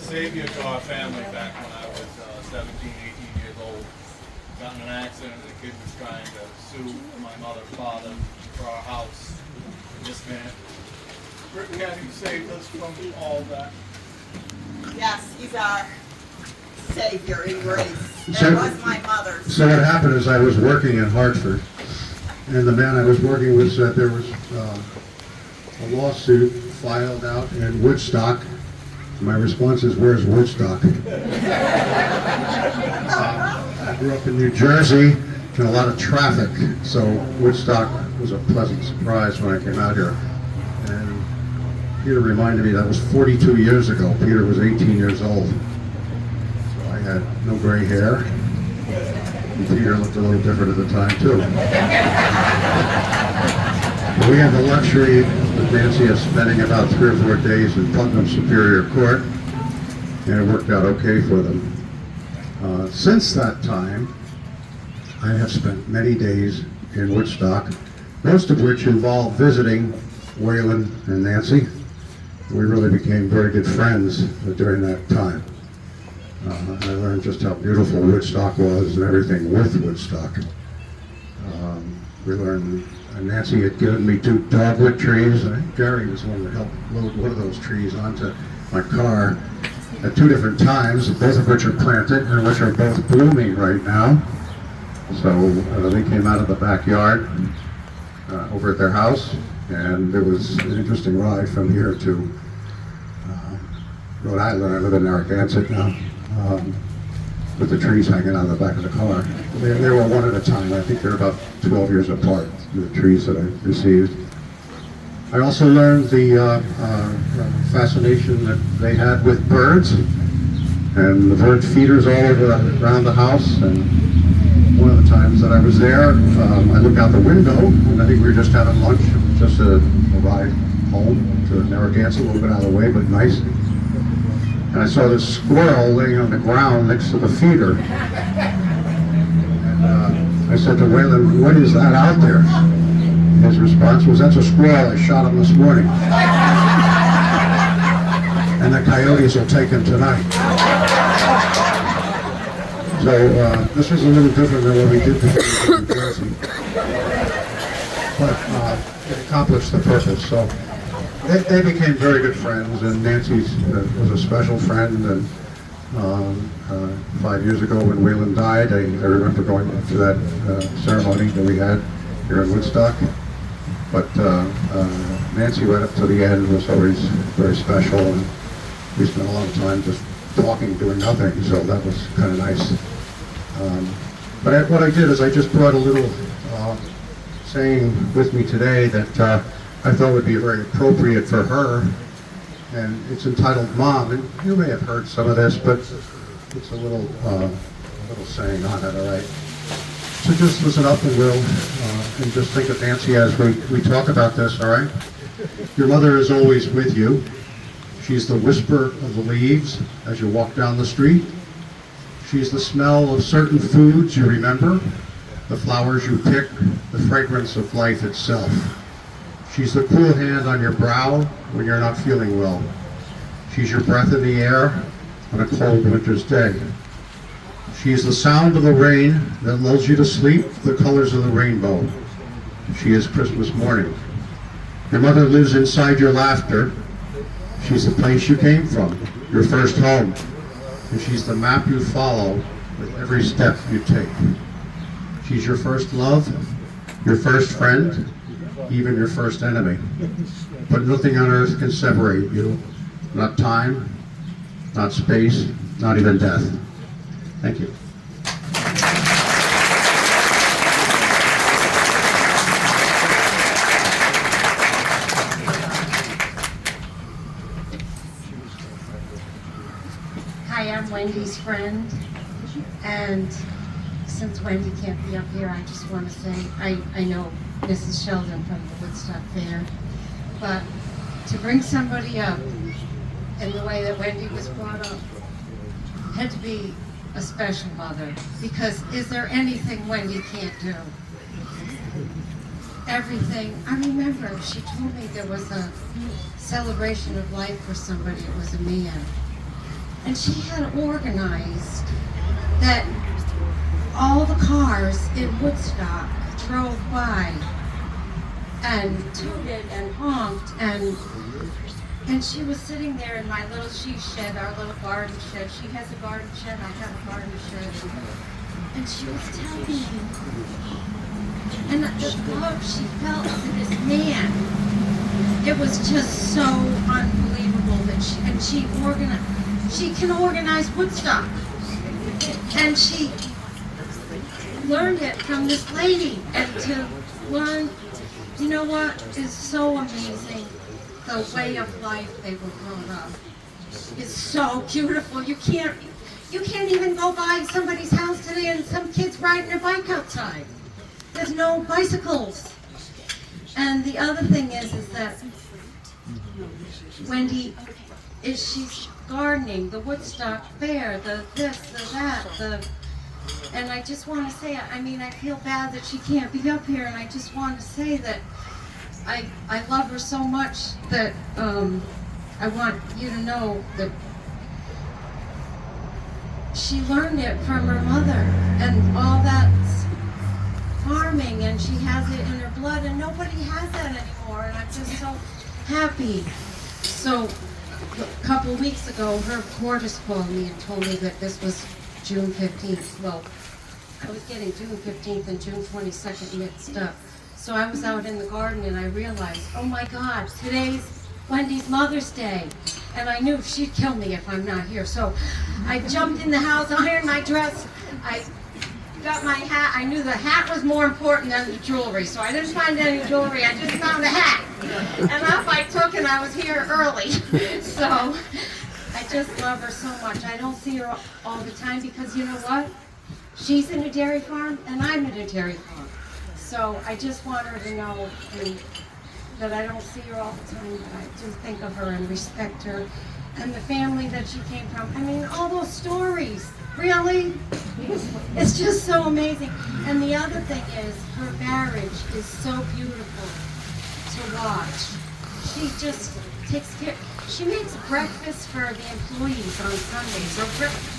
Savior to our family back when I was 17, 18 years old. Got in an accident and the kid was trying to sue my mother and father for our house. This man, Rick Kenny, saved us from all that. Yes, he's our savior in grace. So- It was my mother's. So what happened is I was working in Hartford, and the man I was working with said there was a lawsuit filed out in Woodstock. My response is, where's Woodstock? I grew up in New Jersey, and a lot of traffic, so Woodstock was a pleasant surprise when I came out here. And Peter reminded me that was 42 years ago. Peter was 18 years old. So I had no gray hair. And Peter looked a little different at the time, too. But we had the luxury with Nancy of spending about 3 or 4 days in Putnam Superior Court, and it worked out okay for them. Since that time, I have spent many days in Woodstock, most of which involved visiting Waylon and Nancy. We really became very good friends during that time. I learned just how beautiful Woodstock was and everything with Woodstock. We learned Nancy had given me 2 dogwood trees. I think Gary was the one that helped load one of those trees onto my car at 2 different times, both of which are planted and which are both blooming right now. So they came out of the backyard over at their house, and it was an interesting ride from here to Rhode Island. I live in Narragansett now, with the trees hanging out of the back of the car. They were one at a time. I think they're about 12 years apart, the trees that I received. I also learned the fascination that they had with birds and the bird feeders all around the house. And one of the times that I was there, I looked out the window, and I think we were just having lunch, just a ride home to Narragansett, a little bit out of the way, but nice. And I saw this squirrel laying on the ground next to the feeder. And I said to Waylon, what is that out there? His response was, that's a squirrel, I shot him this morning. And the coyotes will take him tonight. So this was a little different than what we did before in New Jersey. But it accomplished the purpose. So they became very good friends, and Nancy was a special friend. And 5 years ago when Waylon died, I remember going to that ceremony that we had here in Woodstock. But Nancy right up to the end was always very special, and we spent a lot of time just talking, doing nothing, so that was kind of nice. But what I did is I just brought a little saying with me today that I thought would be very appropriate for her, and it's entitled Mom, and you may have heard some of this, but it's a little saying on it, all right? So just listen up and and just think of Nancy as we talk about this, all right? Your mother is always with you. She's the whisper of the leaves as you walk down the street. She's the smell of certain foods you remember, the flowers you pick, the fragrance of life itself. She's the cool hand on your brow when you're not feeling well. She's your breath in the air on a cold winter's day. She is the sound of the rain that lulls you to sleep, the colors of the rainbow. She is Christmas morning. Your mother lives inside your laughter. She's the place you came from, your first home. And she's the map you follow with every step you take. She's your first love, your first friend, even your first enemy. But nothing on earth can separate you. Not time, not space, not even death. Thank you. Wendy's friend, and since Wendy can't be up here, I just want to say, I know Mrs. Sheldon from the Woodstock Fair, but to bring somebody up in the way that Wendy was brought up had to be a special mother, because is there anything Wendy can't do? Everything. I remember she told me there was a celebration of life for somebody, it was a man, and she had organized that all the cars in Woodstock drove by and tooted and honked, and she was sitting there in my little she shed, our little garden shed. She has a garden shed, I have a garden shed, and she was telling me, and the love she felt for this man, it was just so unbelievable that she can organize Woodstock, and she learned it from this lady, and to learn, you know what is so amazing, the way of life they were brought up is so beautiful. You can't even go by somebody's house today and some kids riding their bike outside. There's no bicycles. And the other thing is that Wendy she's gardening, the Woodstock Fair, the this, the that, and I just want to say, I mean, I feel bad that she can't be up here, and I just want to say that I love her so much that I want you to know that she learned it from her mother, and all that's farming, and she has it in her blood, and nobody has that anymore, and I'm just so happy. So a couple weeks ago, Herb Cordes called me and told me that this was June 15th. Well, I was getting June 15th and June 22nd mixed up. So I was out in the garden and I realized, oh my God, today's Wendy's Mother's Day. And I knew she'd kill me if I'm not here. So I jumped in the house, ironed my dress, I got my hat. I knew the hat was more important than the jewelry. So I didn't find any jewelry, I just found a hat. And up I took, and I was here early. So I just love her so much. I don't see her all the time because you know what? She's in a dairy farm and I'm in a dairy farm. So I just want her to know that I don't see her all the time, but I do think of her and respect her and the family that she came from. I mean, all those stories, really? It's just so amazing. And the other thing is, her marriage is so beautiful to watch. She just takes care. She makes breakfast for the employees on Sundays, or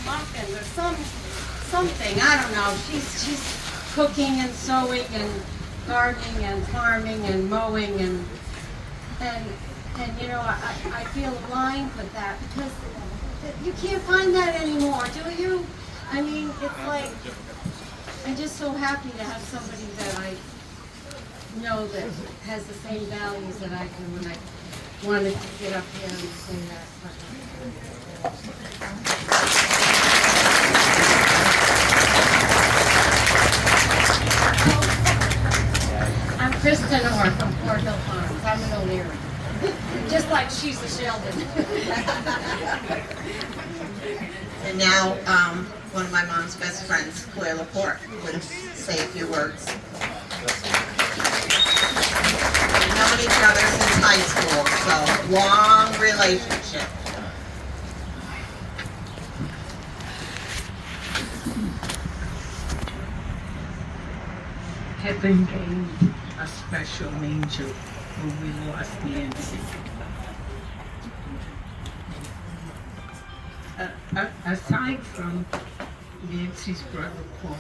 muffins, or something. I don't know. She's cooking and sewing and gardening and farming and mowing and you know, I feel aligned with that because you can't find that anymore, do you? I mean, it's like, I'm just so happy to have somebody that I know that has the same values that I do, and I wanted to get up here and say that. I'm Kristen Orr from Fort Hill Farms. I'm an O'Leary. Just like she's a Sheldon. And now, one of my mom's best friends, Claire Laporte, would say a few words. We've known each other since high school, so long relationship. Heaven gave a special angel when we lost Nancy. Aside from Nancy's brother Paul,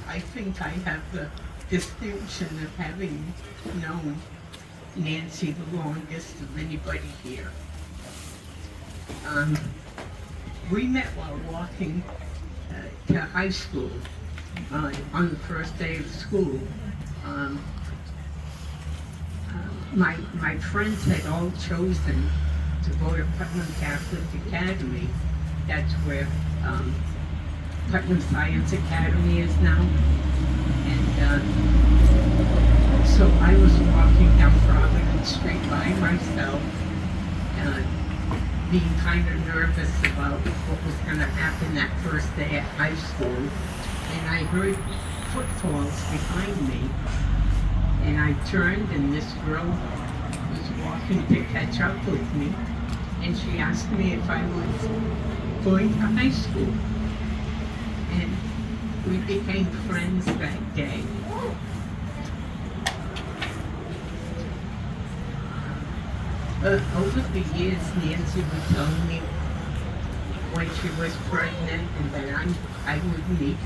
I think I have the distinction of having known Nancy the longest of anybody here. We met while walking to high school on the first day of school. My friends had all chosen to go to Putnam Catholic Academy. That's where Putnam Science Academy is now. And so I was walking down Providence Street by myself, being kind of nervous about what was going to happen that first day at high school. And I heard footfalls behind me. And I turned, and this girl was walking to catch up with me. And she asked me if I was going to high school. And we became friends that day. Over the years, Nancy would tell me when she was pregnant and that I would meet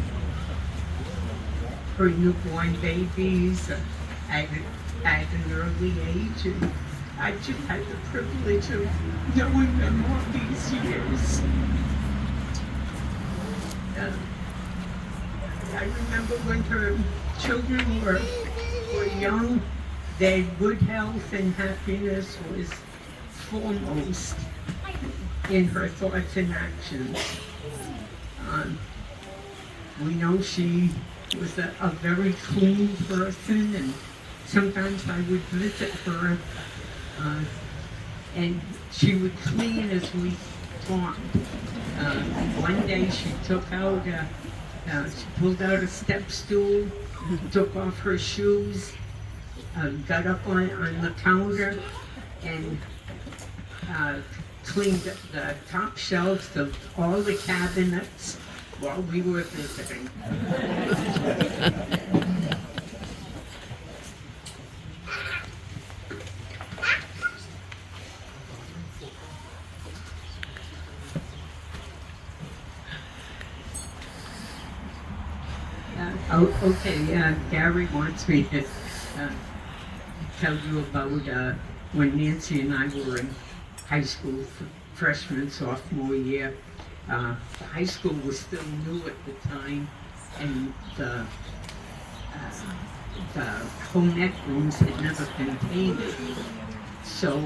her newborn babies at an early age. And I just had the privilege of knowing them all these years. I remember when her children were young, their good health and happiness was foremost in her thoughts and actions. We know she was a very clean person, and sometimes I would visit her, and she would clean as we talked. One day she took out, she pulled out a step stool, took off her shoes, got up on the counter and cleaned the top shelves of all the cabinets while we were visiting. Okay, Gary wants me to tell you about when Nancy and I were in high school, freshman, sophomore year. High school was still new at the time, and the home ec rooms had never been painted. So,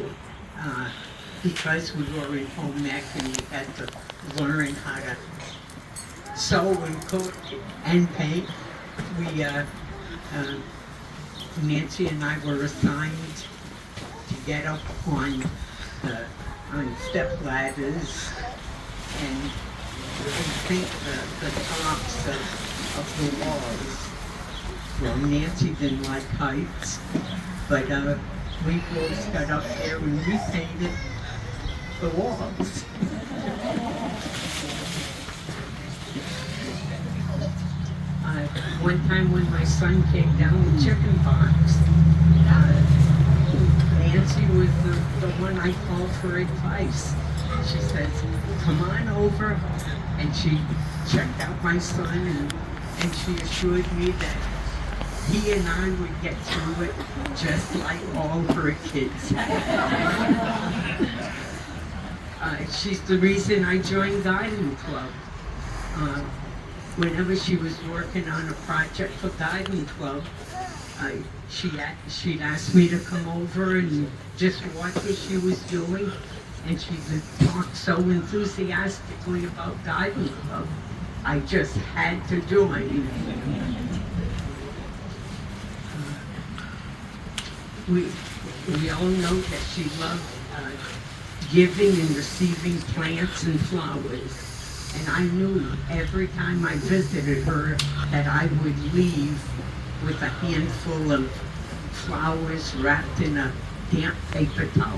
because we were in home ec and we had to learn how to sew and cook and paint, Nancy and I were assigned to get up on step ladders and paint the tops of the walls. Well, Nancy didn't like heights, but we both got up there and we painted the walls. One time when my son came down with chicken pox, Nancy was the one I called for advice. She says, come on over, and she checked out my son, and she assured me that he and I would get through it just like all her kids. She's the reason I joined Garden Club. Whenever she was working on a project for Garden Club, she'd ask me to come over and just watch what she was doing, and she would talk so enthusiastically about Garden Club. I just had to join. We all know that she loved giving and receiving plants and flowers. And I knew every time I visited her that I would leave with a handful of flowers wrapped in a damp paper towel.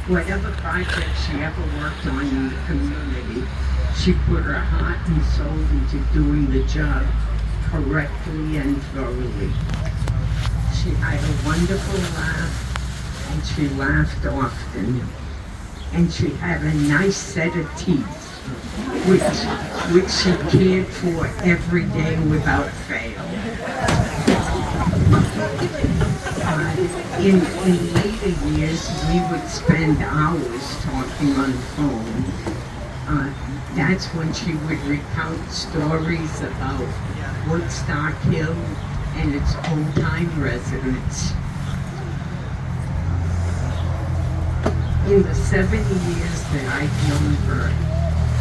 Whatever project she ever worked on in the community, she put her heart and soul into doing the job correctly and thoroughly. She had a wonderful laugh, and she laughed often, and she had a nice set of teeth, which she cared for every day without fail. In later years, we would spend hours talking on the phone. That's when she would recount stories about Woodstock Hill and its old-time residents. In the 7 years that I've known her,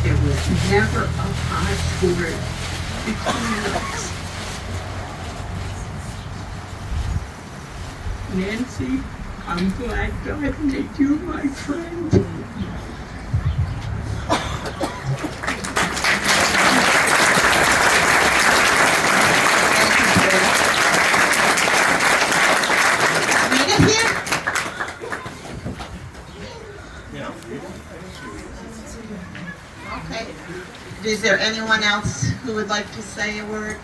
there was never a harsh word between us. Nancy, I'm glad God made you my friend. Okay. Is there anyone else who would like to say a word?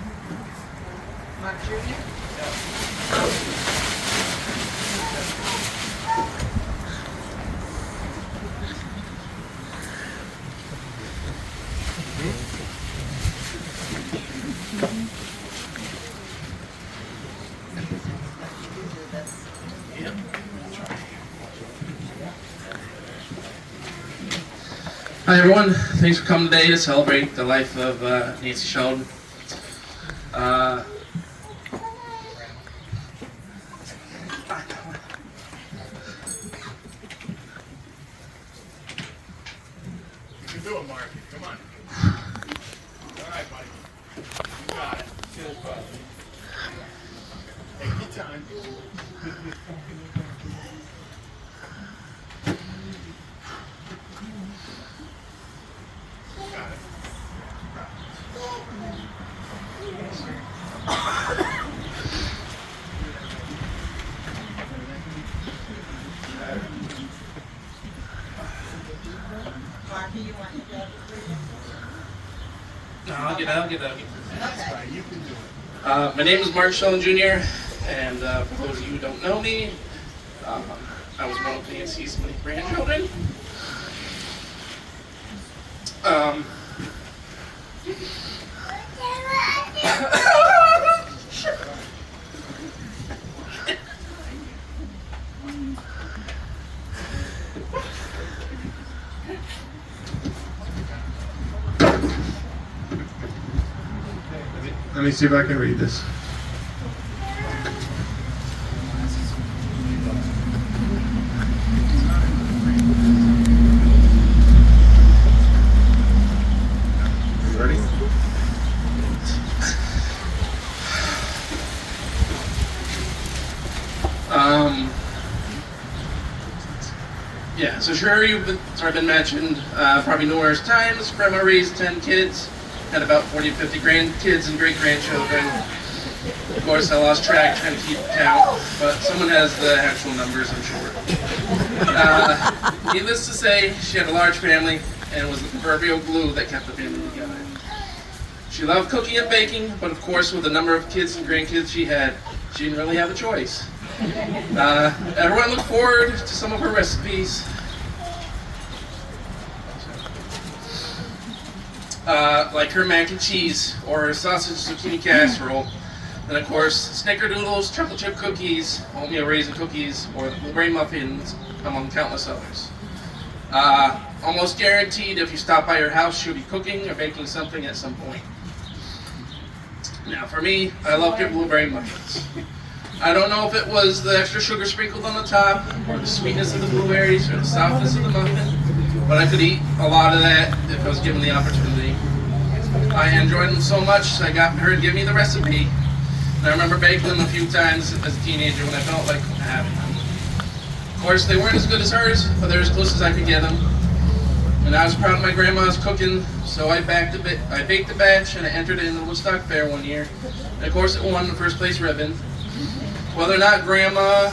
Mark Jr.? Hi everyone, thanks for coming today to celebrate the life of Nancy Sheldon. You can do it, Mark. Come on. All right, buddy. You got it. Cheers, bud. Take your time. Marky, you want to go? No, I'll get out. Okay. My name is Mark Sheldon Jr., and for those of you who don't know me, I was one of Nancy's many grandchildren. Let me see if I can read this. You ready? Yeah, so sure you've been mentioned, probably numerous times. Grandma raised 10 kids, had about 40 to 50 grandkids and great-grandchildren. Of course, I lost track trying to keep count, but someone has the actual numbers, I'm sure. Needless to say, she had a large family and was the proverbial glue that kept the family together. She loved cooking and baking, but of course, with the number of kids and grandkids she had, she didn't really have a choice. Everyone looked forward to some of her recipes. Like her mac and cheese, or her sausage zucchini casserole, and of course snickerdoodles, chocolate chip cookies, oatmeal raisin cookies, or the blueberry muffins, among countless others. Almost guaranteed if you stop by her house, she'll be cooking or baking something at some point. Now for me, I loved her blueberry muffins. I don't know if it was the extra sugar sprinkled on the top, or the sweetness of the blueberries, or the softness of the muffin, but I could eat a lot of that if I was given the opportunity. I enjoyed them so much, I got her to give me the recipe. And I remember baking them a few times as a teenager when I felt like having them. Of course, they weren't as good as hers, but they're as close as I could get them. And I was proud of my grandma's cooking, so I baked a batch and I entered it in the Woodstock Fair one year. And of course, it won the first place ribbon. Whether or not Grandma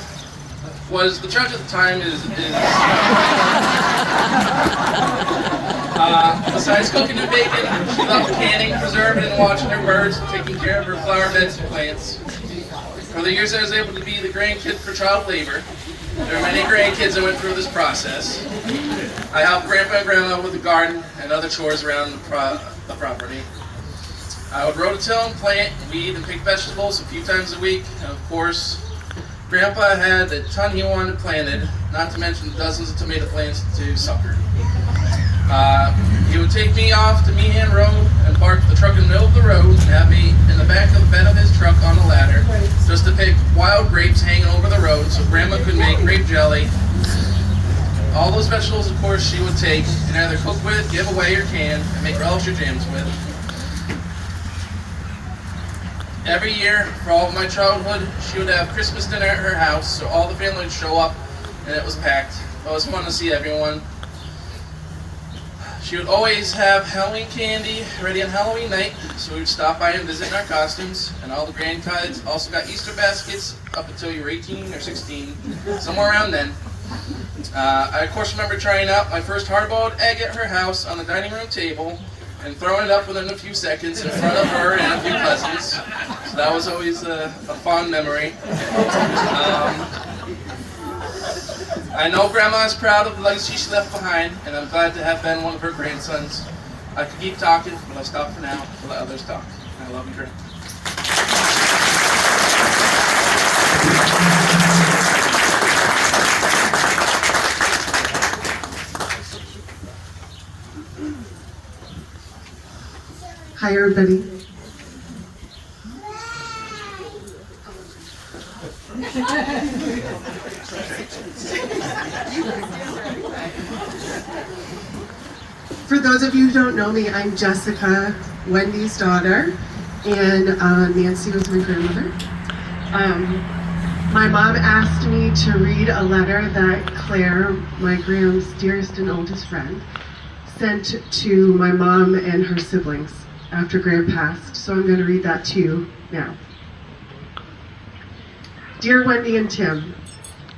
was the judge at the time is besides cooking and baking, she loved canning, preserving, and watching her birds, taking care of her flower beds and plants. For the years I was able to be the grandkid for child labor, there were many grandkids that went through this process. I helped Grandpa and Grandma with the garden and other chores around the property. I would rototill and plant, weed, and pick vegetables a few times a week, and of course, Grandpa had a ton he wanted planted, not to mention dozens of tomato plants to sucker. He would take me off to Meehan Road and park the truck in the middle of the road and have me in the back of the bed of his truck on a ladder just to pick wild grapes hanging over the road so Grandma could make grape jelly. All those vegetables, of course, she would take and either cook with, give away, or can, and make relish or jams with. every year for all of my childhood, she would have Christmas dinner at her house, so all the family would show up, and it was packed. It was fun to see everyone. She would always have Halloween candy ready on Halloween night, so we would stop by and visit in our costumes. And all the grandkids also got Easter baskets up until you were 18 or 16, somewhere around then. I of course remember trying out my first hard-boiled egg at her house on the dining room table and throwing it up within a few seconds in front of her and a few cousins. So that was always a fond memory. I know Grandma is proud of the legacy she left behind, and I'm glad to have been one of her grandsons. I could keep talking, but I'll stop for now to let others talk. I love you, Grandma. Hi, everybody. For those of you who don't know me, I'm Jessica, Wendy's daughter, and Nancy was my grandmother. My mom asked me to read a letter that Claire, my Graham's dearest and oldest friend, sent to my mom and her siblings after Graham passed, so I'm going to read that to you now. Dear Wendy and Tim,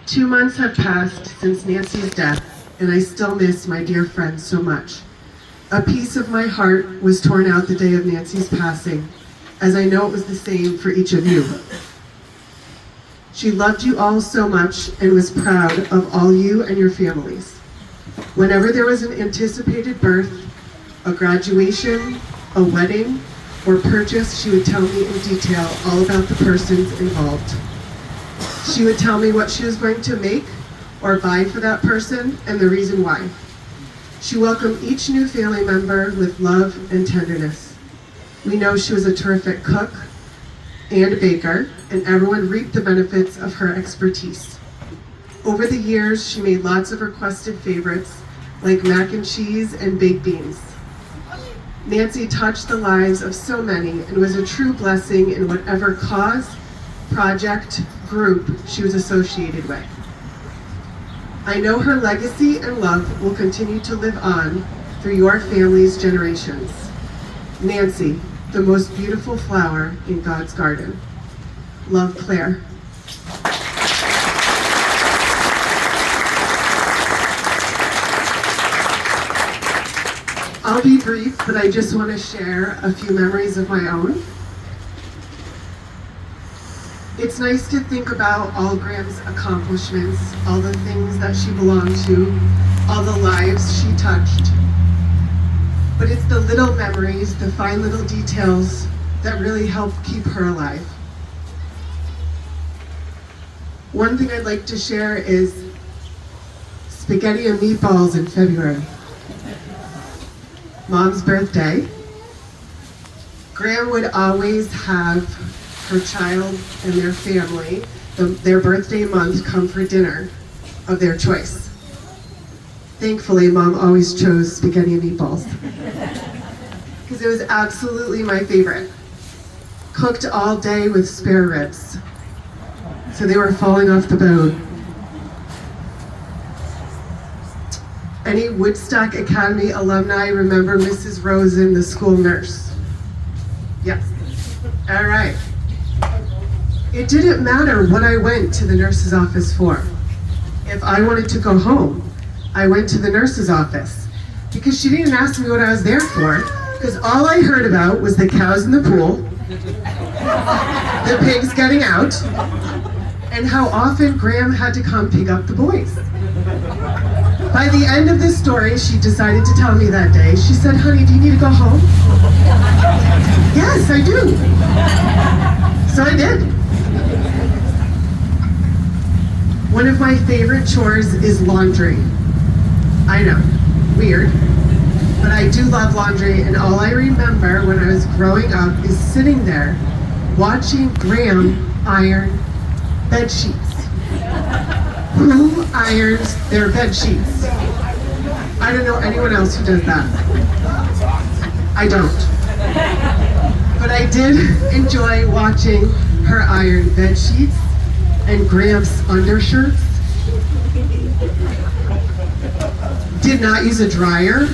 2 months have passed since Nancy's death, and I still miss my dear friend so much. A piece of my heart was torn out the day of Nancy's passing, as I know it was the same for each of you. She loved you all so much and was proud of all you and your families. Whenever there was an anticipated birth, a graduation, a wedding, or purchase, she would tell me in detail all about the persons involved. She would tell me what she was going to make or buy for that person and the reason why. She welcomed each new family member with love and tenderness. We know she was a terrific cook and baker, and everyone reaped the benefits of her expertise. Over the years, she made lots of requested favorites, like mac and cheese and baked beans. Nancy touched the lives of so many and was a true blessing in whatever cause, project, group she was associated with. I know her legacy and love will continue to live on through your family's generations. Nancy, the most beautiful flower in God's garden. Love, Claire. I'll be brief, but I just want to share a few memories of my own. It's nice to think about all Graham's accomplishments, all the things that she belonged to, all the lives she touched. But it's the little memories, the fine little details that really help keep her alive. One thing I'd like to share is spaghetti and meatballs in February. Mom's birthday. Graham would always have her child and their family, their birthday month, come for dinner of their choice. Thankfully, Mom always chose spaghetti and meatballs because it was absolutely my favorite. Cooked all day with spare ribs, so they were falling off the bone. Any Woodstock Academy alumni remember Mrs. Rosen, the school nurse? Yes. All right. It didn't matter what I went to the nurse's office for. If I wanted to go home, I went to the nurse's office because she didn't ask me what I was there for, because all I heard about was the cows in the pool, the pigs getting out, and how often Graham had to come pick up the boys. By the end of the story, she decided to tell me that day. She said, "Honey, do you need to go home?" Yes, I do. So I did. One of my favorite chores is laundry. I know, weird, but I do love laundry, and all I remember when I was growing up is sitting there watching Graham iron bed sheets. Who irons their bed sheets? I don't know anyone else who does that. I don't. But But I did enjoy watching her iron bed sheets and Gramps undershirts. Did not use a dryer.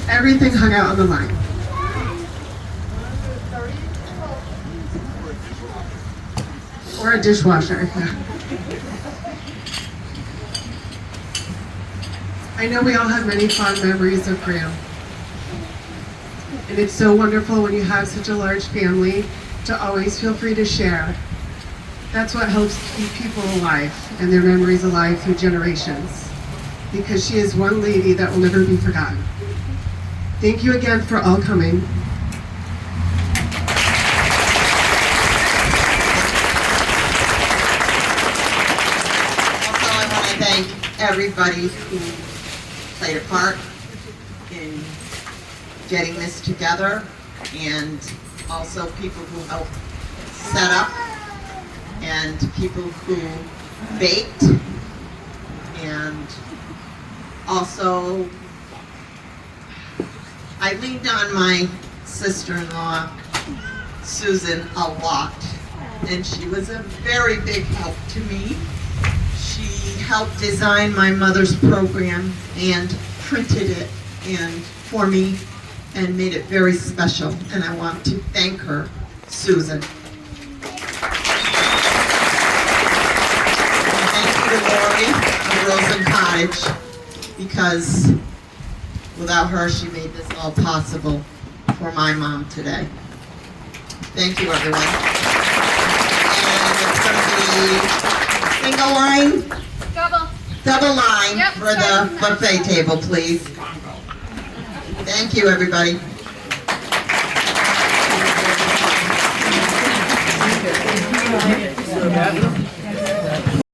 Everything hung out on the line. Or a dishwasher. Yeah. I know we all have many fond memories of Graham. And it's so wonderful when you have such a large family to always feel free to share. That's what helps keep people alive and their memories alive through generations. Because she is one lady that will never be forgotten. Thank you again for all coming. Also, I want to thank everybody who played a part in getting this together, and also people who helped set up, and people who baked, and also I leaned on my sister-in-law, Susan, a lot, and she was a very big help to me. She helped design my mother's program and printed it and for me and made it very special, and I want to thank her, Susan. And thank you to Lori of Rosen Cottage, because without her, she made this all possible for my mom today. Thank you, everyone. And it's going to be single line, double line for the buffet table, please. Thank you, everybody. Yeah.